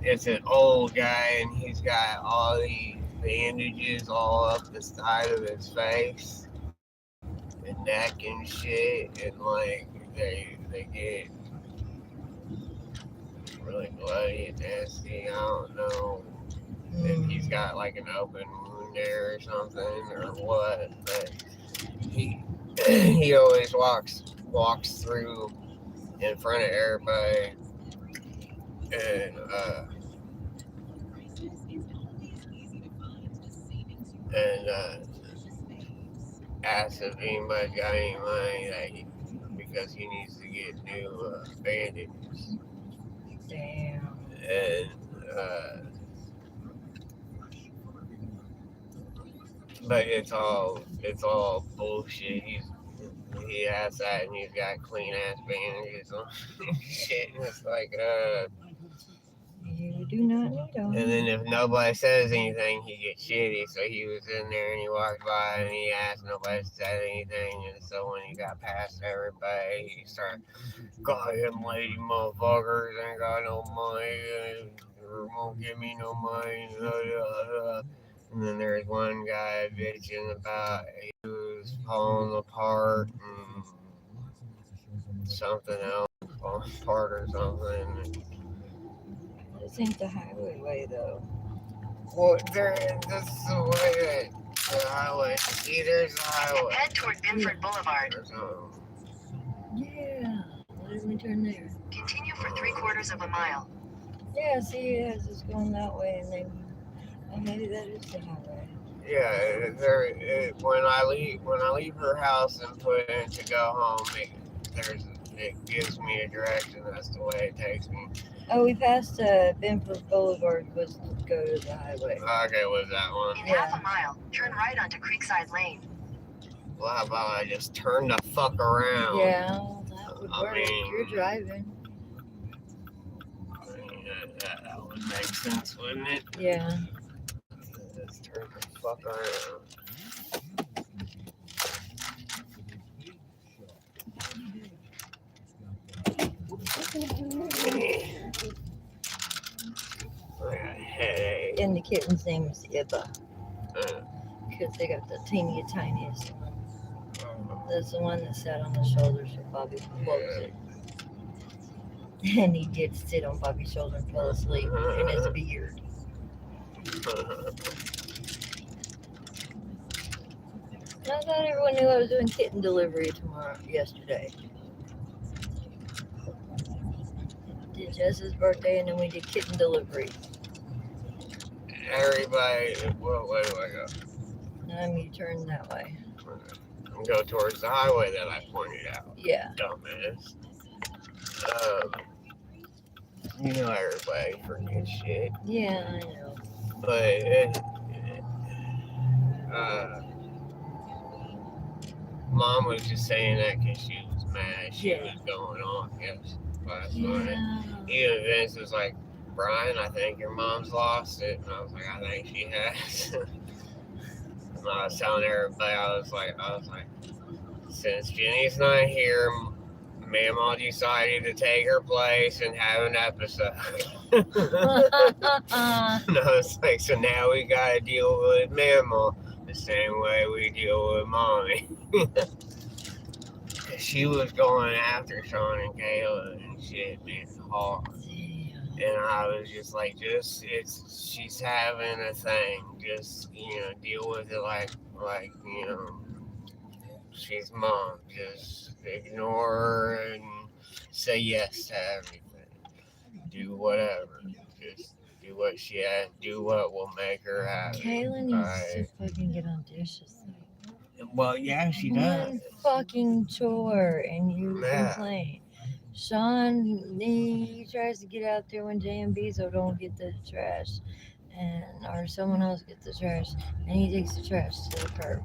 it's an old guy, and he's got all the bandages all up the side of his face and neck and shit, and like they get really bloody and nasty. I don't know if he's got like an open wound there or something or what, but he always walks through in front of everybody and asks if anybody's got any money because he needs to get new bandages. Damn. And but it's all bullshit. He has that, and he's got clean ass bandages on shit. And it's like, You do not need them. and then if nobody says anything, he gets shitty. So he was in there and he walked by and he asked, nobody said anything. And so when he got past everybody, he started, God, them lady motherfuckers ain't got no money, or won't give me no money. And then there's one guy bitching about he was falling apart and something else falling apart or something. This ain't the highway way though. Well, this is the way the highway. See, there's the highway. Head toward Binford Boulevard. Yeah. Why didn't we turn there? Continue for 3/4 of a mile. Yeah, see, it's just going that way, and then maybe that is the highway. Yeah, when I leave her house and put in to go home, it gives me a direction. That's the way it takes me. Oh, we passed Binford Boulevard was to go to the highway. Okay, was that one? In half a mile, turn right onto Creekside Lane. Well, how about I just turn the fuck around? Yeah, that would I work. mean- You're driving. That would make sense, wouldn't it? Yeah. Just turn the fuck around. I got a headache. And the kitten's name is Ibba. Uh, Because they got the tiniest one. That's the one that sat on the shoulders of Bobby Wilson. And he did sit on Bobby's shoulder and fell asleep in his beard. I thought everyone knew I was doing kitten delivery yesterday. Did Jess's birthday and then we did kitten delivery. Everybody, well, where do I go? You turn that way. Go towards the highway that I pointed out. Yeah. Dumbass. You know everybody forgets shit. Yeah, I know. But Mom was just saying that because she was mad. She Yeah. was going on last night. Yeah. Even Vince was like, Brian, I think your mom's lost it. And I was like, I think she has. And I was telling everybody, I was like, since Jenny's not here, Mama decided to take her place and have an episode. And I was like, so now we gotta deal with Mama the same way we deal with Mommy. she was going after Sean and Kayla and shit, man, hard. And I was just like, she's having a thing. Just, deal with it like, she's mom. Just ignore her and say yes to everything. Do whatever. Just do what she has. Do what will make her happy. Kayla needs to fucking get on dishes. Well, yeah, she does. One fucking chore and you Yeah. complain. Sean, he tries to get out there when Jay and Bezo don't get the trash, or someone else gets the trash, and he takes the trash to the curb.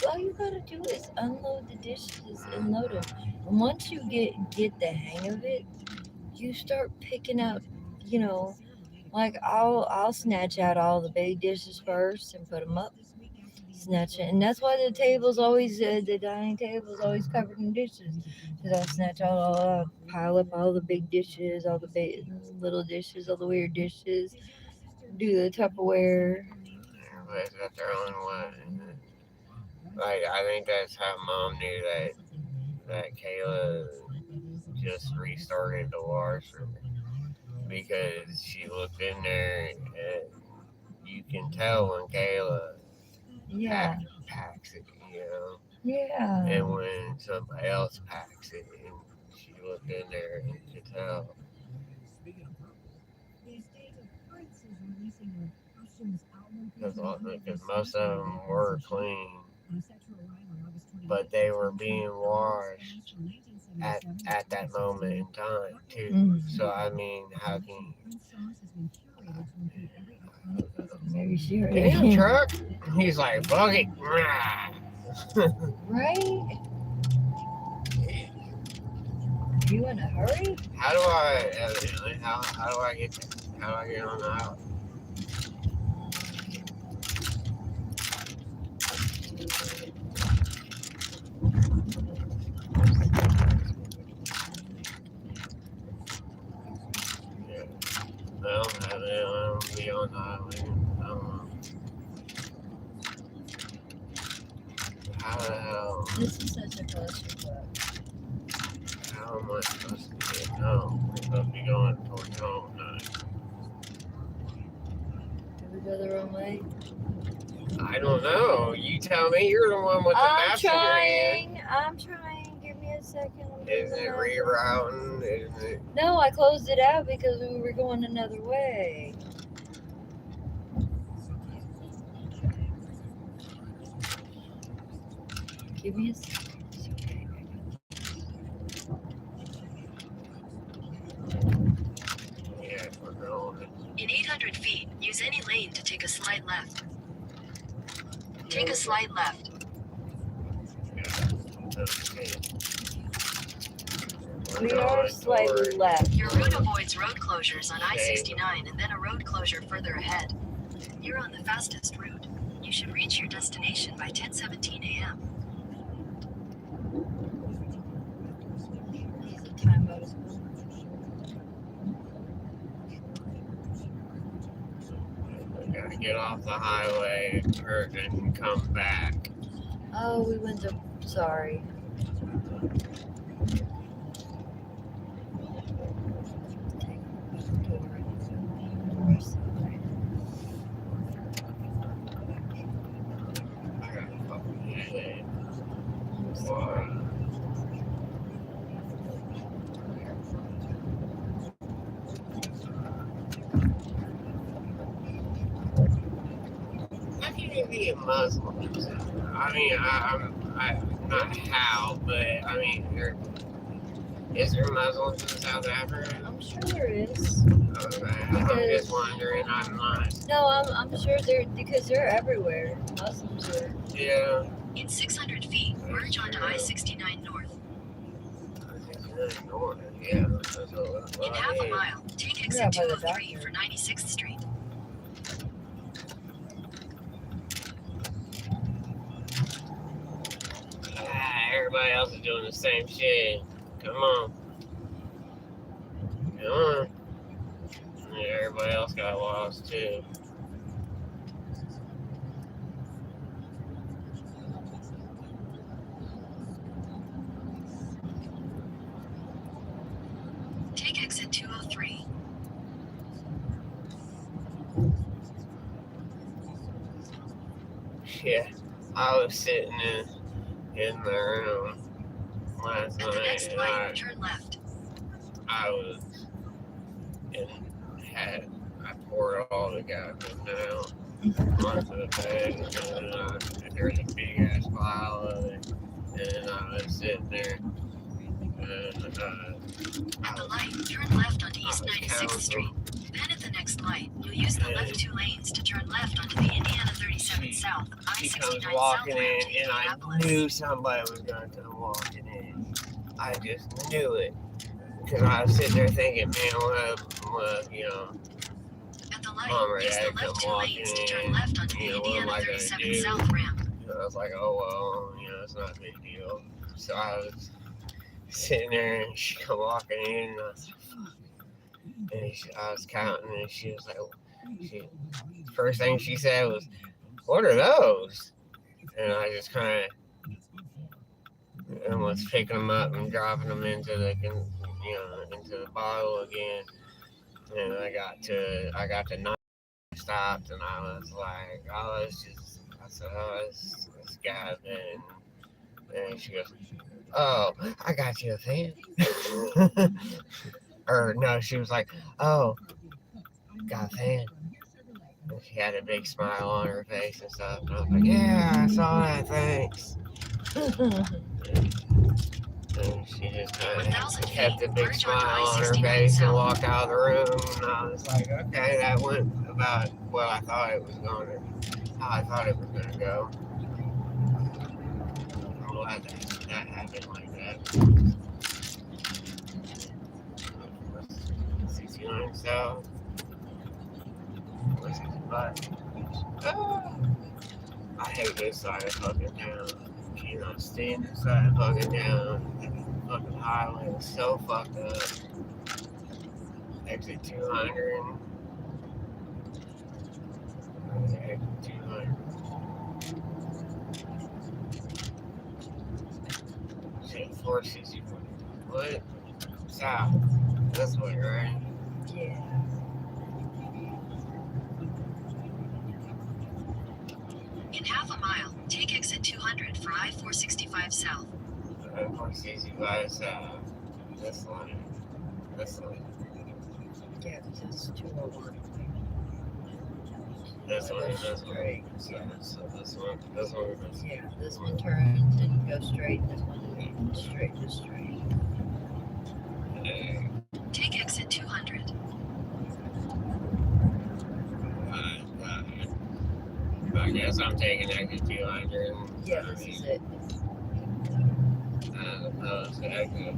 All you gotta do is unload the dishes and load them. And once you get the hang of it, you start picking out, like I'll snatch out all the big dishes first and put them up. Snatch it, and that's why the table's always the dining table's always covered in dishes. Cause I'll snatch I'll pile up all the big dishes, all the big little dishes, all the weird dishes. Do the Tupperware. Everybody's got their own way. Like, I think that's how Mom knew that Kayla just restarted the washer, because she looked in there and you can tell when Kayla Yeah. packs it, Yeah. and when somebody else packs it, and she looked in there and could tell. Because most of them were clean, but they were being washed at that moment in time too. Mhm. So I mean, how can Maybe she damn already. truck? He's like, fuck it. Right? You in a hurry? How do I evidently? How do I get there? How do I get on the highway? Yeah. Well, I'll be on the highway. I don't know. How the hell? This is such a clusterfuck. How am I supposed to get home? We're supposed to be going towards home now. Did we go the wrong way? I don't know. You tell me. You're the one with the I'm maps in your hand. trying. Give me a second. I'm Is doing it that. rerouting? Is it? No, I closed it out because we were going another way. Give me a second. It's okay. Yeah, we're going. In 800 feet, use any lane to take a slide left. Take a slide left. Okay. We are slightly left. Your route avoids road closures on I-69 and then a road closure further ahead. You're on the fastest route. You should reach your destination by 10:17 a.m. Time out is We gotta get off the highway and come back. Oh, we went to. Sorry. I gotta fucking head. Why? How can you be a Muslim? I mean, I'm not how, but I mean, is there Muslims in South Africa? I'm sure there is. Okay, I'm just wondering. I'm not. No, I'm sure because they're everywhere. Muslims are. Yeah. In 600 feet, merge onto I-69 north. Yeah. In half a mile, take Yeah, exit by the 203 doctor. for 96th Street. Everybody else is doing the same shit. Come on. Come on. Yeah, everybody else got lost too. exit 203. Yeah, I was sitting in the room last At the night, next and light, turn left. I was and I poured all the goddamn out onto the bed, and there was a big ass pile of it, and I was sitting there, and At the light, turn left onto East 96th Street. Then at the next light, you'll use the left 2 lanes to turn left onto the Indiana 37 South, she I-69 comes South walking ramp in, to and I Indianapolis. knew somebody was gonna come walking in. I just knew it, because I was sitting there thinking, man, what, you know, At the light, Mom or use Dad the left come 2 walking lanes to turn in, left onto you the know, what am Indiana I gonna 37 do? South ramp. And I was like, oh well, you know, it's not a big deal. So I was sitting there, and she come walking in, and I was like, fuck. And I was counting, and she was like, first thing she said was, what are those? And I just kind of was picking them up and dropping them into the, into the bottle again. And I got to 9, stopped, and I was like, oh, I said, oh, it's got it. And she goes, oh, I got you a fan. Or no, she was like, oh, got a fan. And she had a big smile on her face and stuff. And I was like, yeah, I saw that, thanks. And she just kind of kept a big smile on her face and walked out of the room. And I was like, okay, that went about what I thought it was going to, how I thought it was going to go. I'm glad that happened like that. 69 South. 65. I hate this side of fucking town. You know, staying this side of fucking town. Fucking highway is so fucked up. Exit 200. Exit 200. Shit, 464. What? South. This way, right? Yeah. In half a mile, take exit 200 for I-465 South. 465 South. This one. This one. Yeah, this is 201. This one and this one. So this one. This one. Yeah, this one turns and goes straight. This one straight to straight. Take exit 200. I guess I'm taking exit 200. Yeah, this is it. As opposed to exit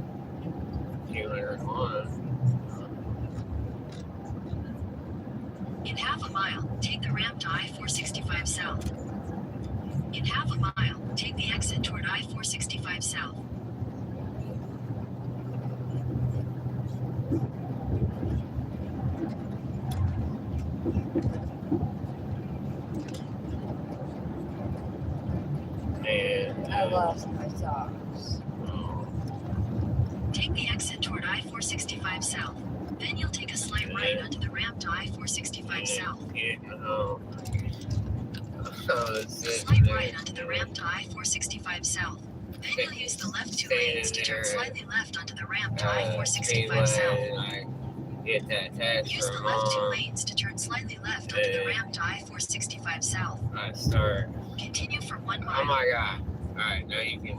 201. In half a mile, take the ramp to I-465 South. In half a mile, take the exit toward I-465 South. And I lost my socks. Take the exit toward I-465 South. Then you'll take a slight right onto the ramp to I-465 South. getting home. I was sitting Slight there. right onto the ramp to I-465 South. Then you'll use the left 2 lanes to turn slightly left onto the ramp to I-465 South. I get that text Use the from left 2 Mom. lanes to turn slightly left onto the ramp to I-465 South. I start. Continue for 1 Oh mile. my god. Alright, now you can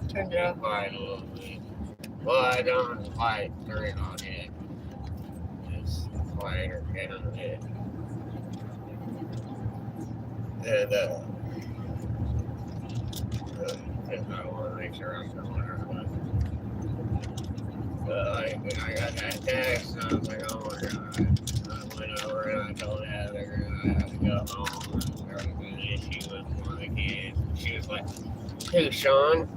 Turned be it off. quiet a little bit. Well, I don't quiet turn on it. Just quieter down a bit. And I want to make sure I'm going right. But like when I got that text, I was like, oh my god. I went over and I told Heather I had to go home. There was an issue with one of the kids. She was like, who, Sean?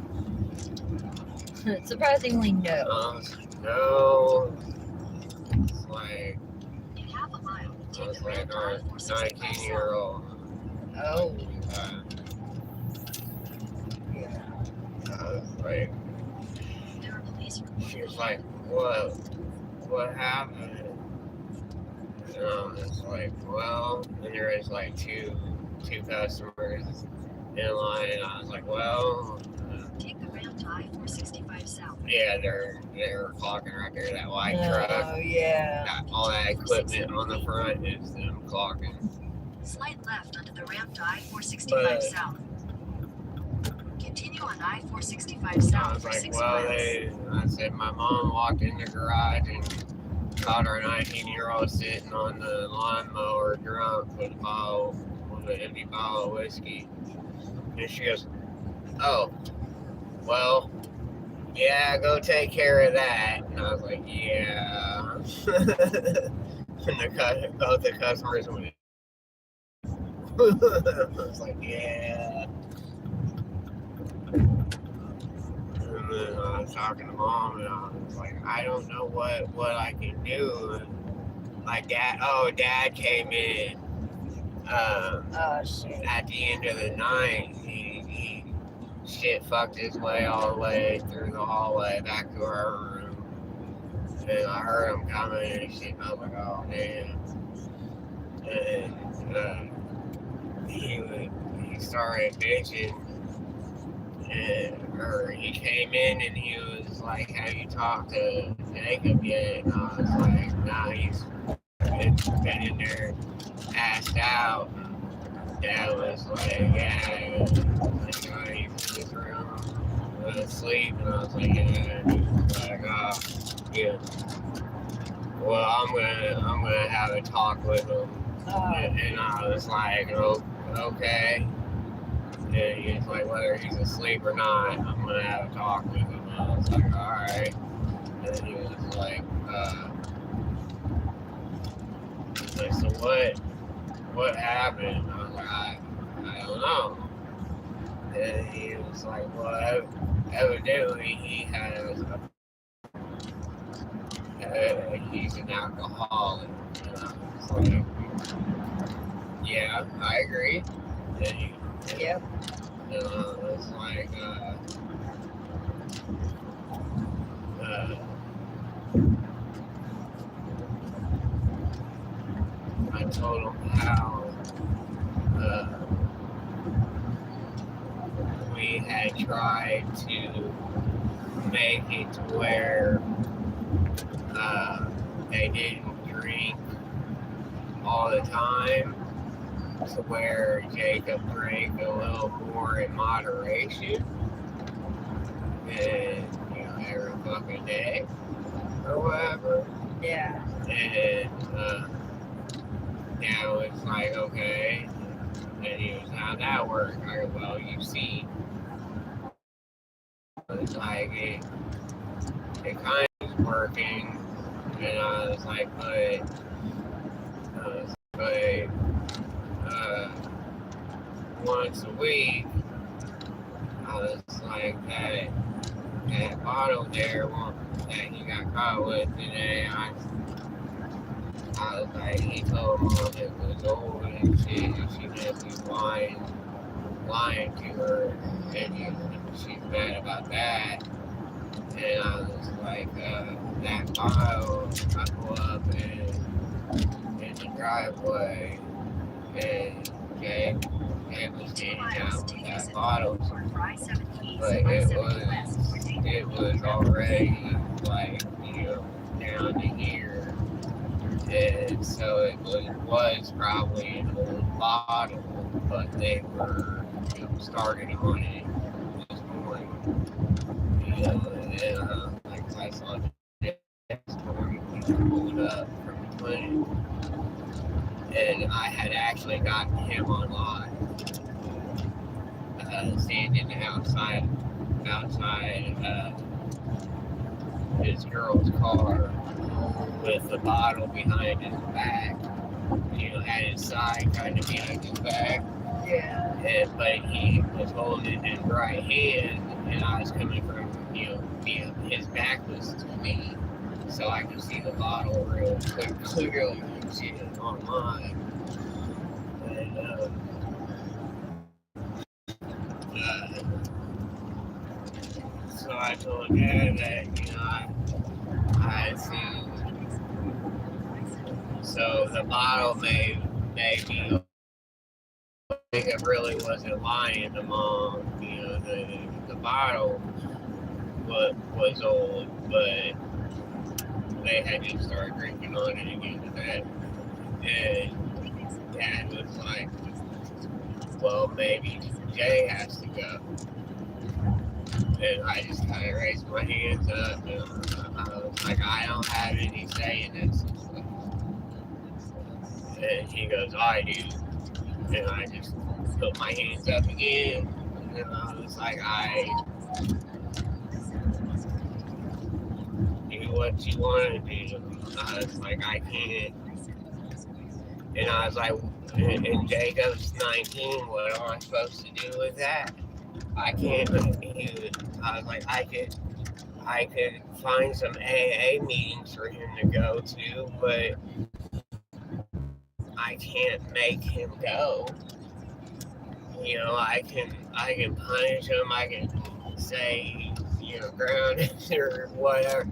Surprisingly, no. I was like, no. It's like, In half a mile, I take was the like ramp to our I-465 South. 19-year-old. Oh, I was like, There are police she was like, what? what happened? And I was like, well, and there was like two customers in line. And I was like, well, Take the ramp to I-465 south. yeah, they were clocking right there, that white truck. Oh, yeah. All that equipment on the front is them clocking. Slight left onto the ramp to I-465 But- south. Continue on I-465 I south was for like, 6 well, miles. I said my mom walked in the garage and caught her 19-year-old sitting on the lawnmower drunk with an empty bottle of whiskey. And she goes, oh, well, yeah, go take care of that. And I was like, yeah. And both the customers went. I was like, yeah. And then I was talking to mom, and I was like, I don't know what I can do. And my dad came in Oh, shit. at the end of the night. He shit fucked his way all the way through the hallway back to our room. And I heard him coming and shit, and I was like, oh, damn. And he started bitching. Or he came in and he was like, have you talked to Jacob yet? And I was like, nah, he's been in there passed out. Dad was like, yeah, he's in his room asleep. And I was like, yeah. He was like, oh, yeah. Well, I'm gonna have a talk with him. And I was like, oh, okay. And he's like, whether he's asleep or not, I'm gonna have a talk with him. And I was like, all right. And he was like, so what happened? And I was like, I don't know. And he was like, well, evidently he's an alcoholic. And I was like, yeah, I agree. And Yep. And I was like, I told him how we had tried to make it to where they didn't drink all the time, to where Jacob drank a little more in moderation, and every fucking day or whatever. Yeah. And Dad was like, okay. And he was, how'd that work? I go, well, you see, it's like it kind of is working. And I was like, but once a week, I was like, that bottle there that he got caught with today, I was like, he told Mom it was old and shit, and she just was lying to her, and she's mad about that. And I was like, that bottle, I pull up in the driveway, and Jay was getting out with that bottle, but it was already like, down to here. And so it was probably an old bottle, but they were started on it this morning. And like I saw this morning, we pulled up from the clinic, and I had actually gotten him online, standing outside his girl's car with the bottle behind his back, at his side, kind of behind his back. Yeah. But he was holding it in his right hand, and I was coming from, his back was to me, so I could see the bottle real clearly and see it online. And, so I told Dad that, I had seen So the bottle maybe it really wasn't lying to mom. You know, the bottle was old, but they had just started drinking on it again today. And Dad was like, well, maybe Jay has to go. And I just kind of raised my hands up, and I was like, I don't have any say in this. And he goes, I do. And I just put my hands up again, and I was like, I do what you want to do. I was like, I can't. And I was like, and Jacob's 19, what am I supposed to do with that? I can't. I was like, I could find some AA meetings for him to go to, but I can't make him go. You know, I can punish him. I can say, you know, ground or whatever.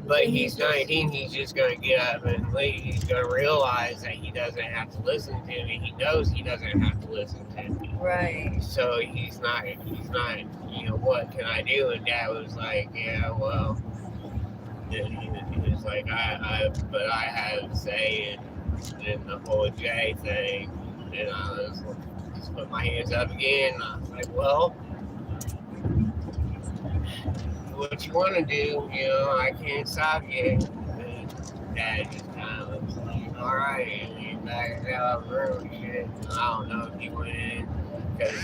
But he's 19. He's just gonna get up and leave. He's gonna realize that he doesn't have to listen to me. He knows he doesn't have to listen to me. Right. So he's not. You know, what can I do? And Dad was like, yeah, well. And he was like, but I had a say in the whole Jay thing, and I was just put my hands up again. And I was like, well, what you want to do, you know, I can't stop you. And Dad just kind of was like, all right, and he backed out of the room and shit. I don't know if he went in because.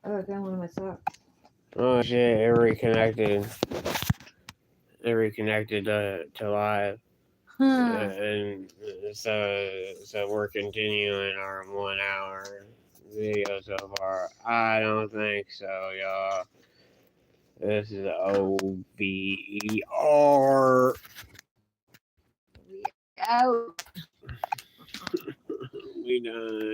Oh, I found one of my socks. Oh shit! It reconnected to live. And so we're continuing our 1 hour video so far. I don't think so, y'all. This is OVER. We out. We done.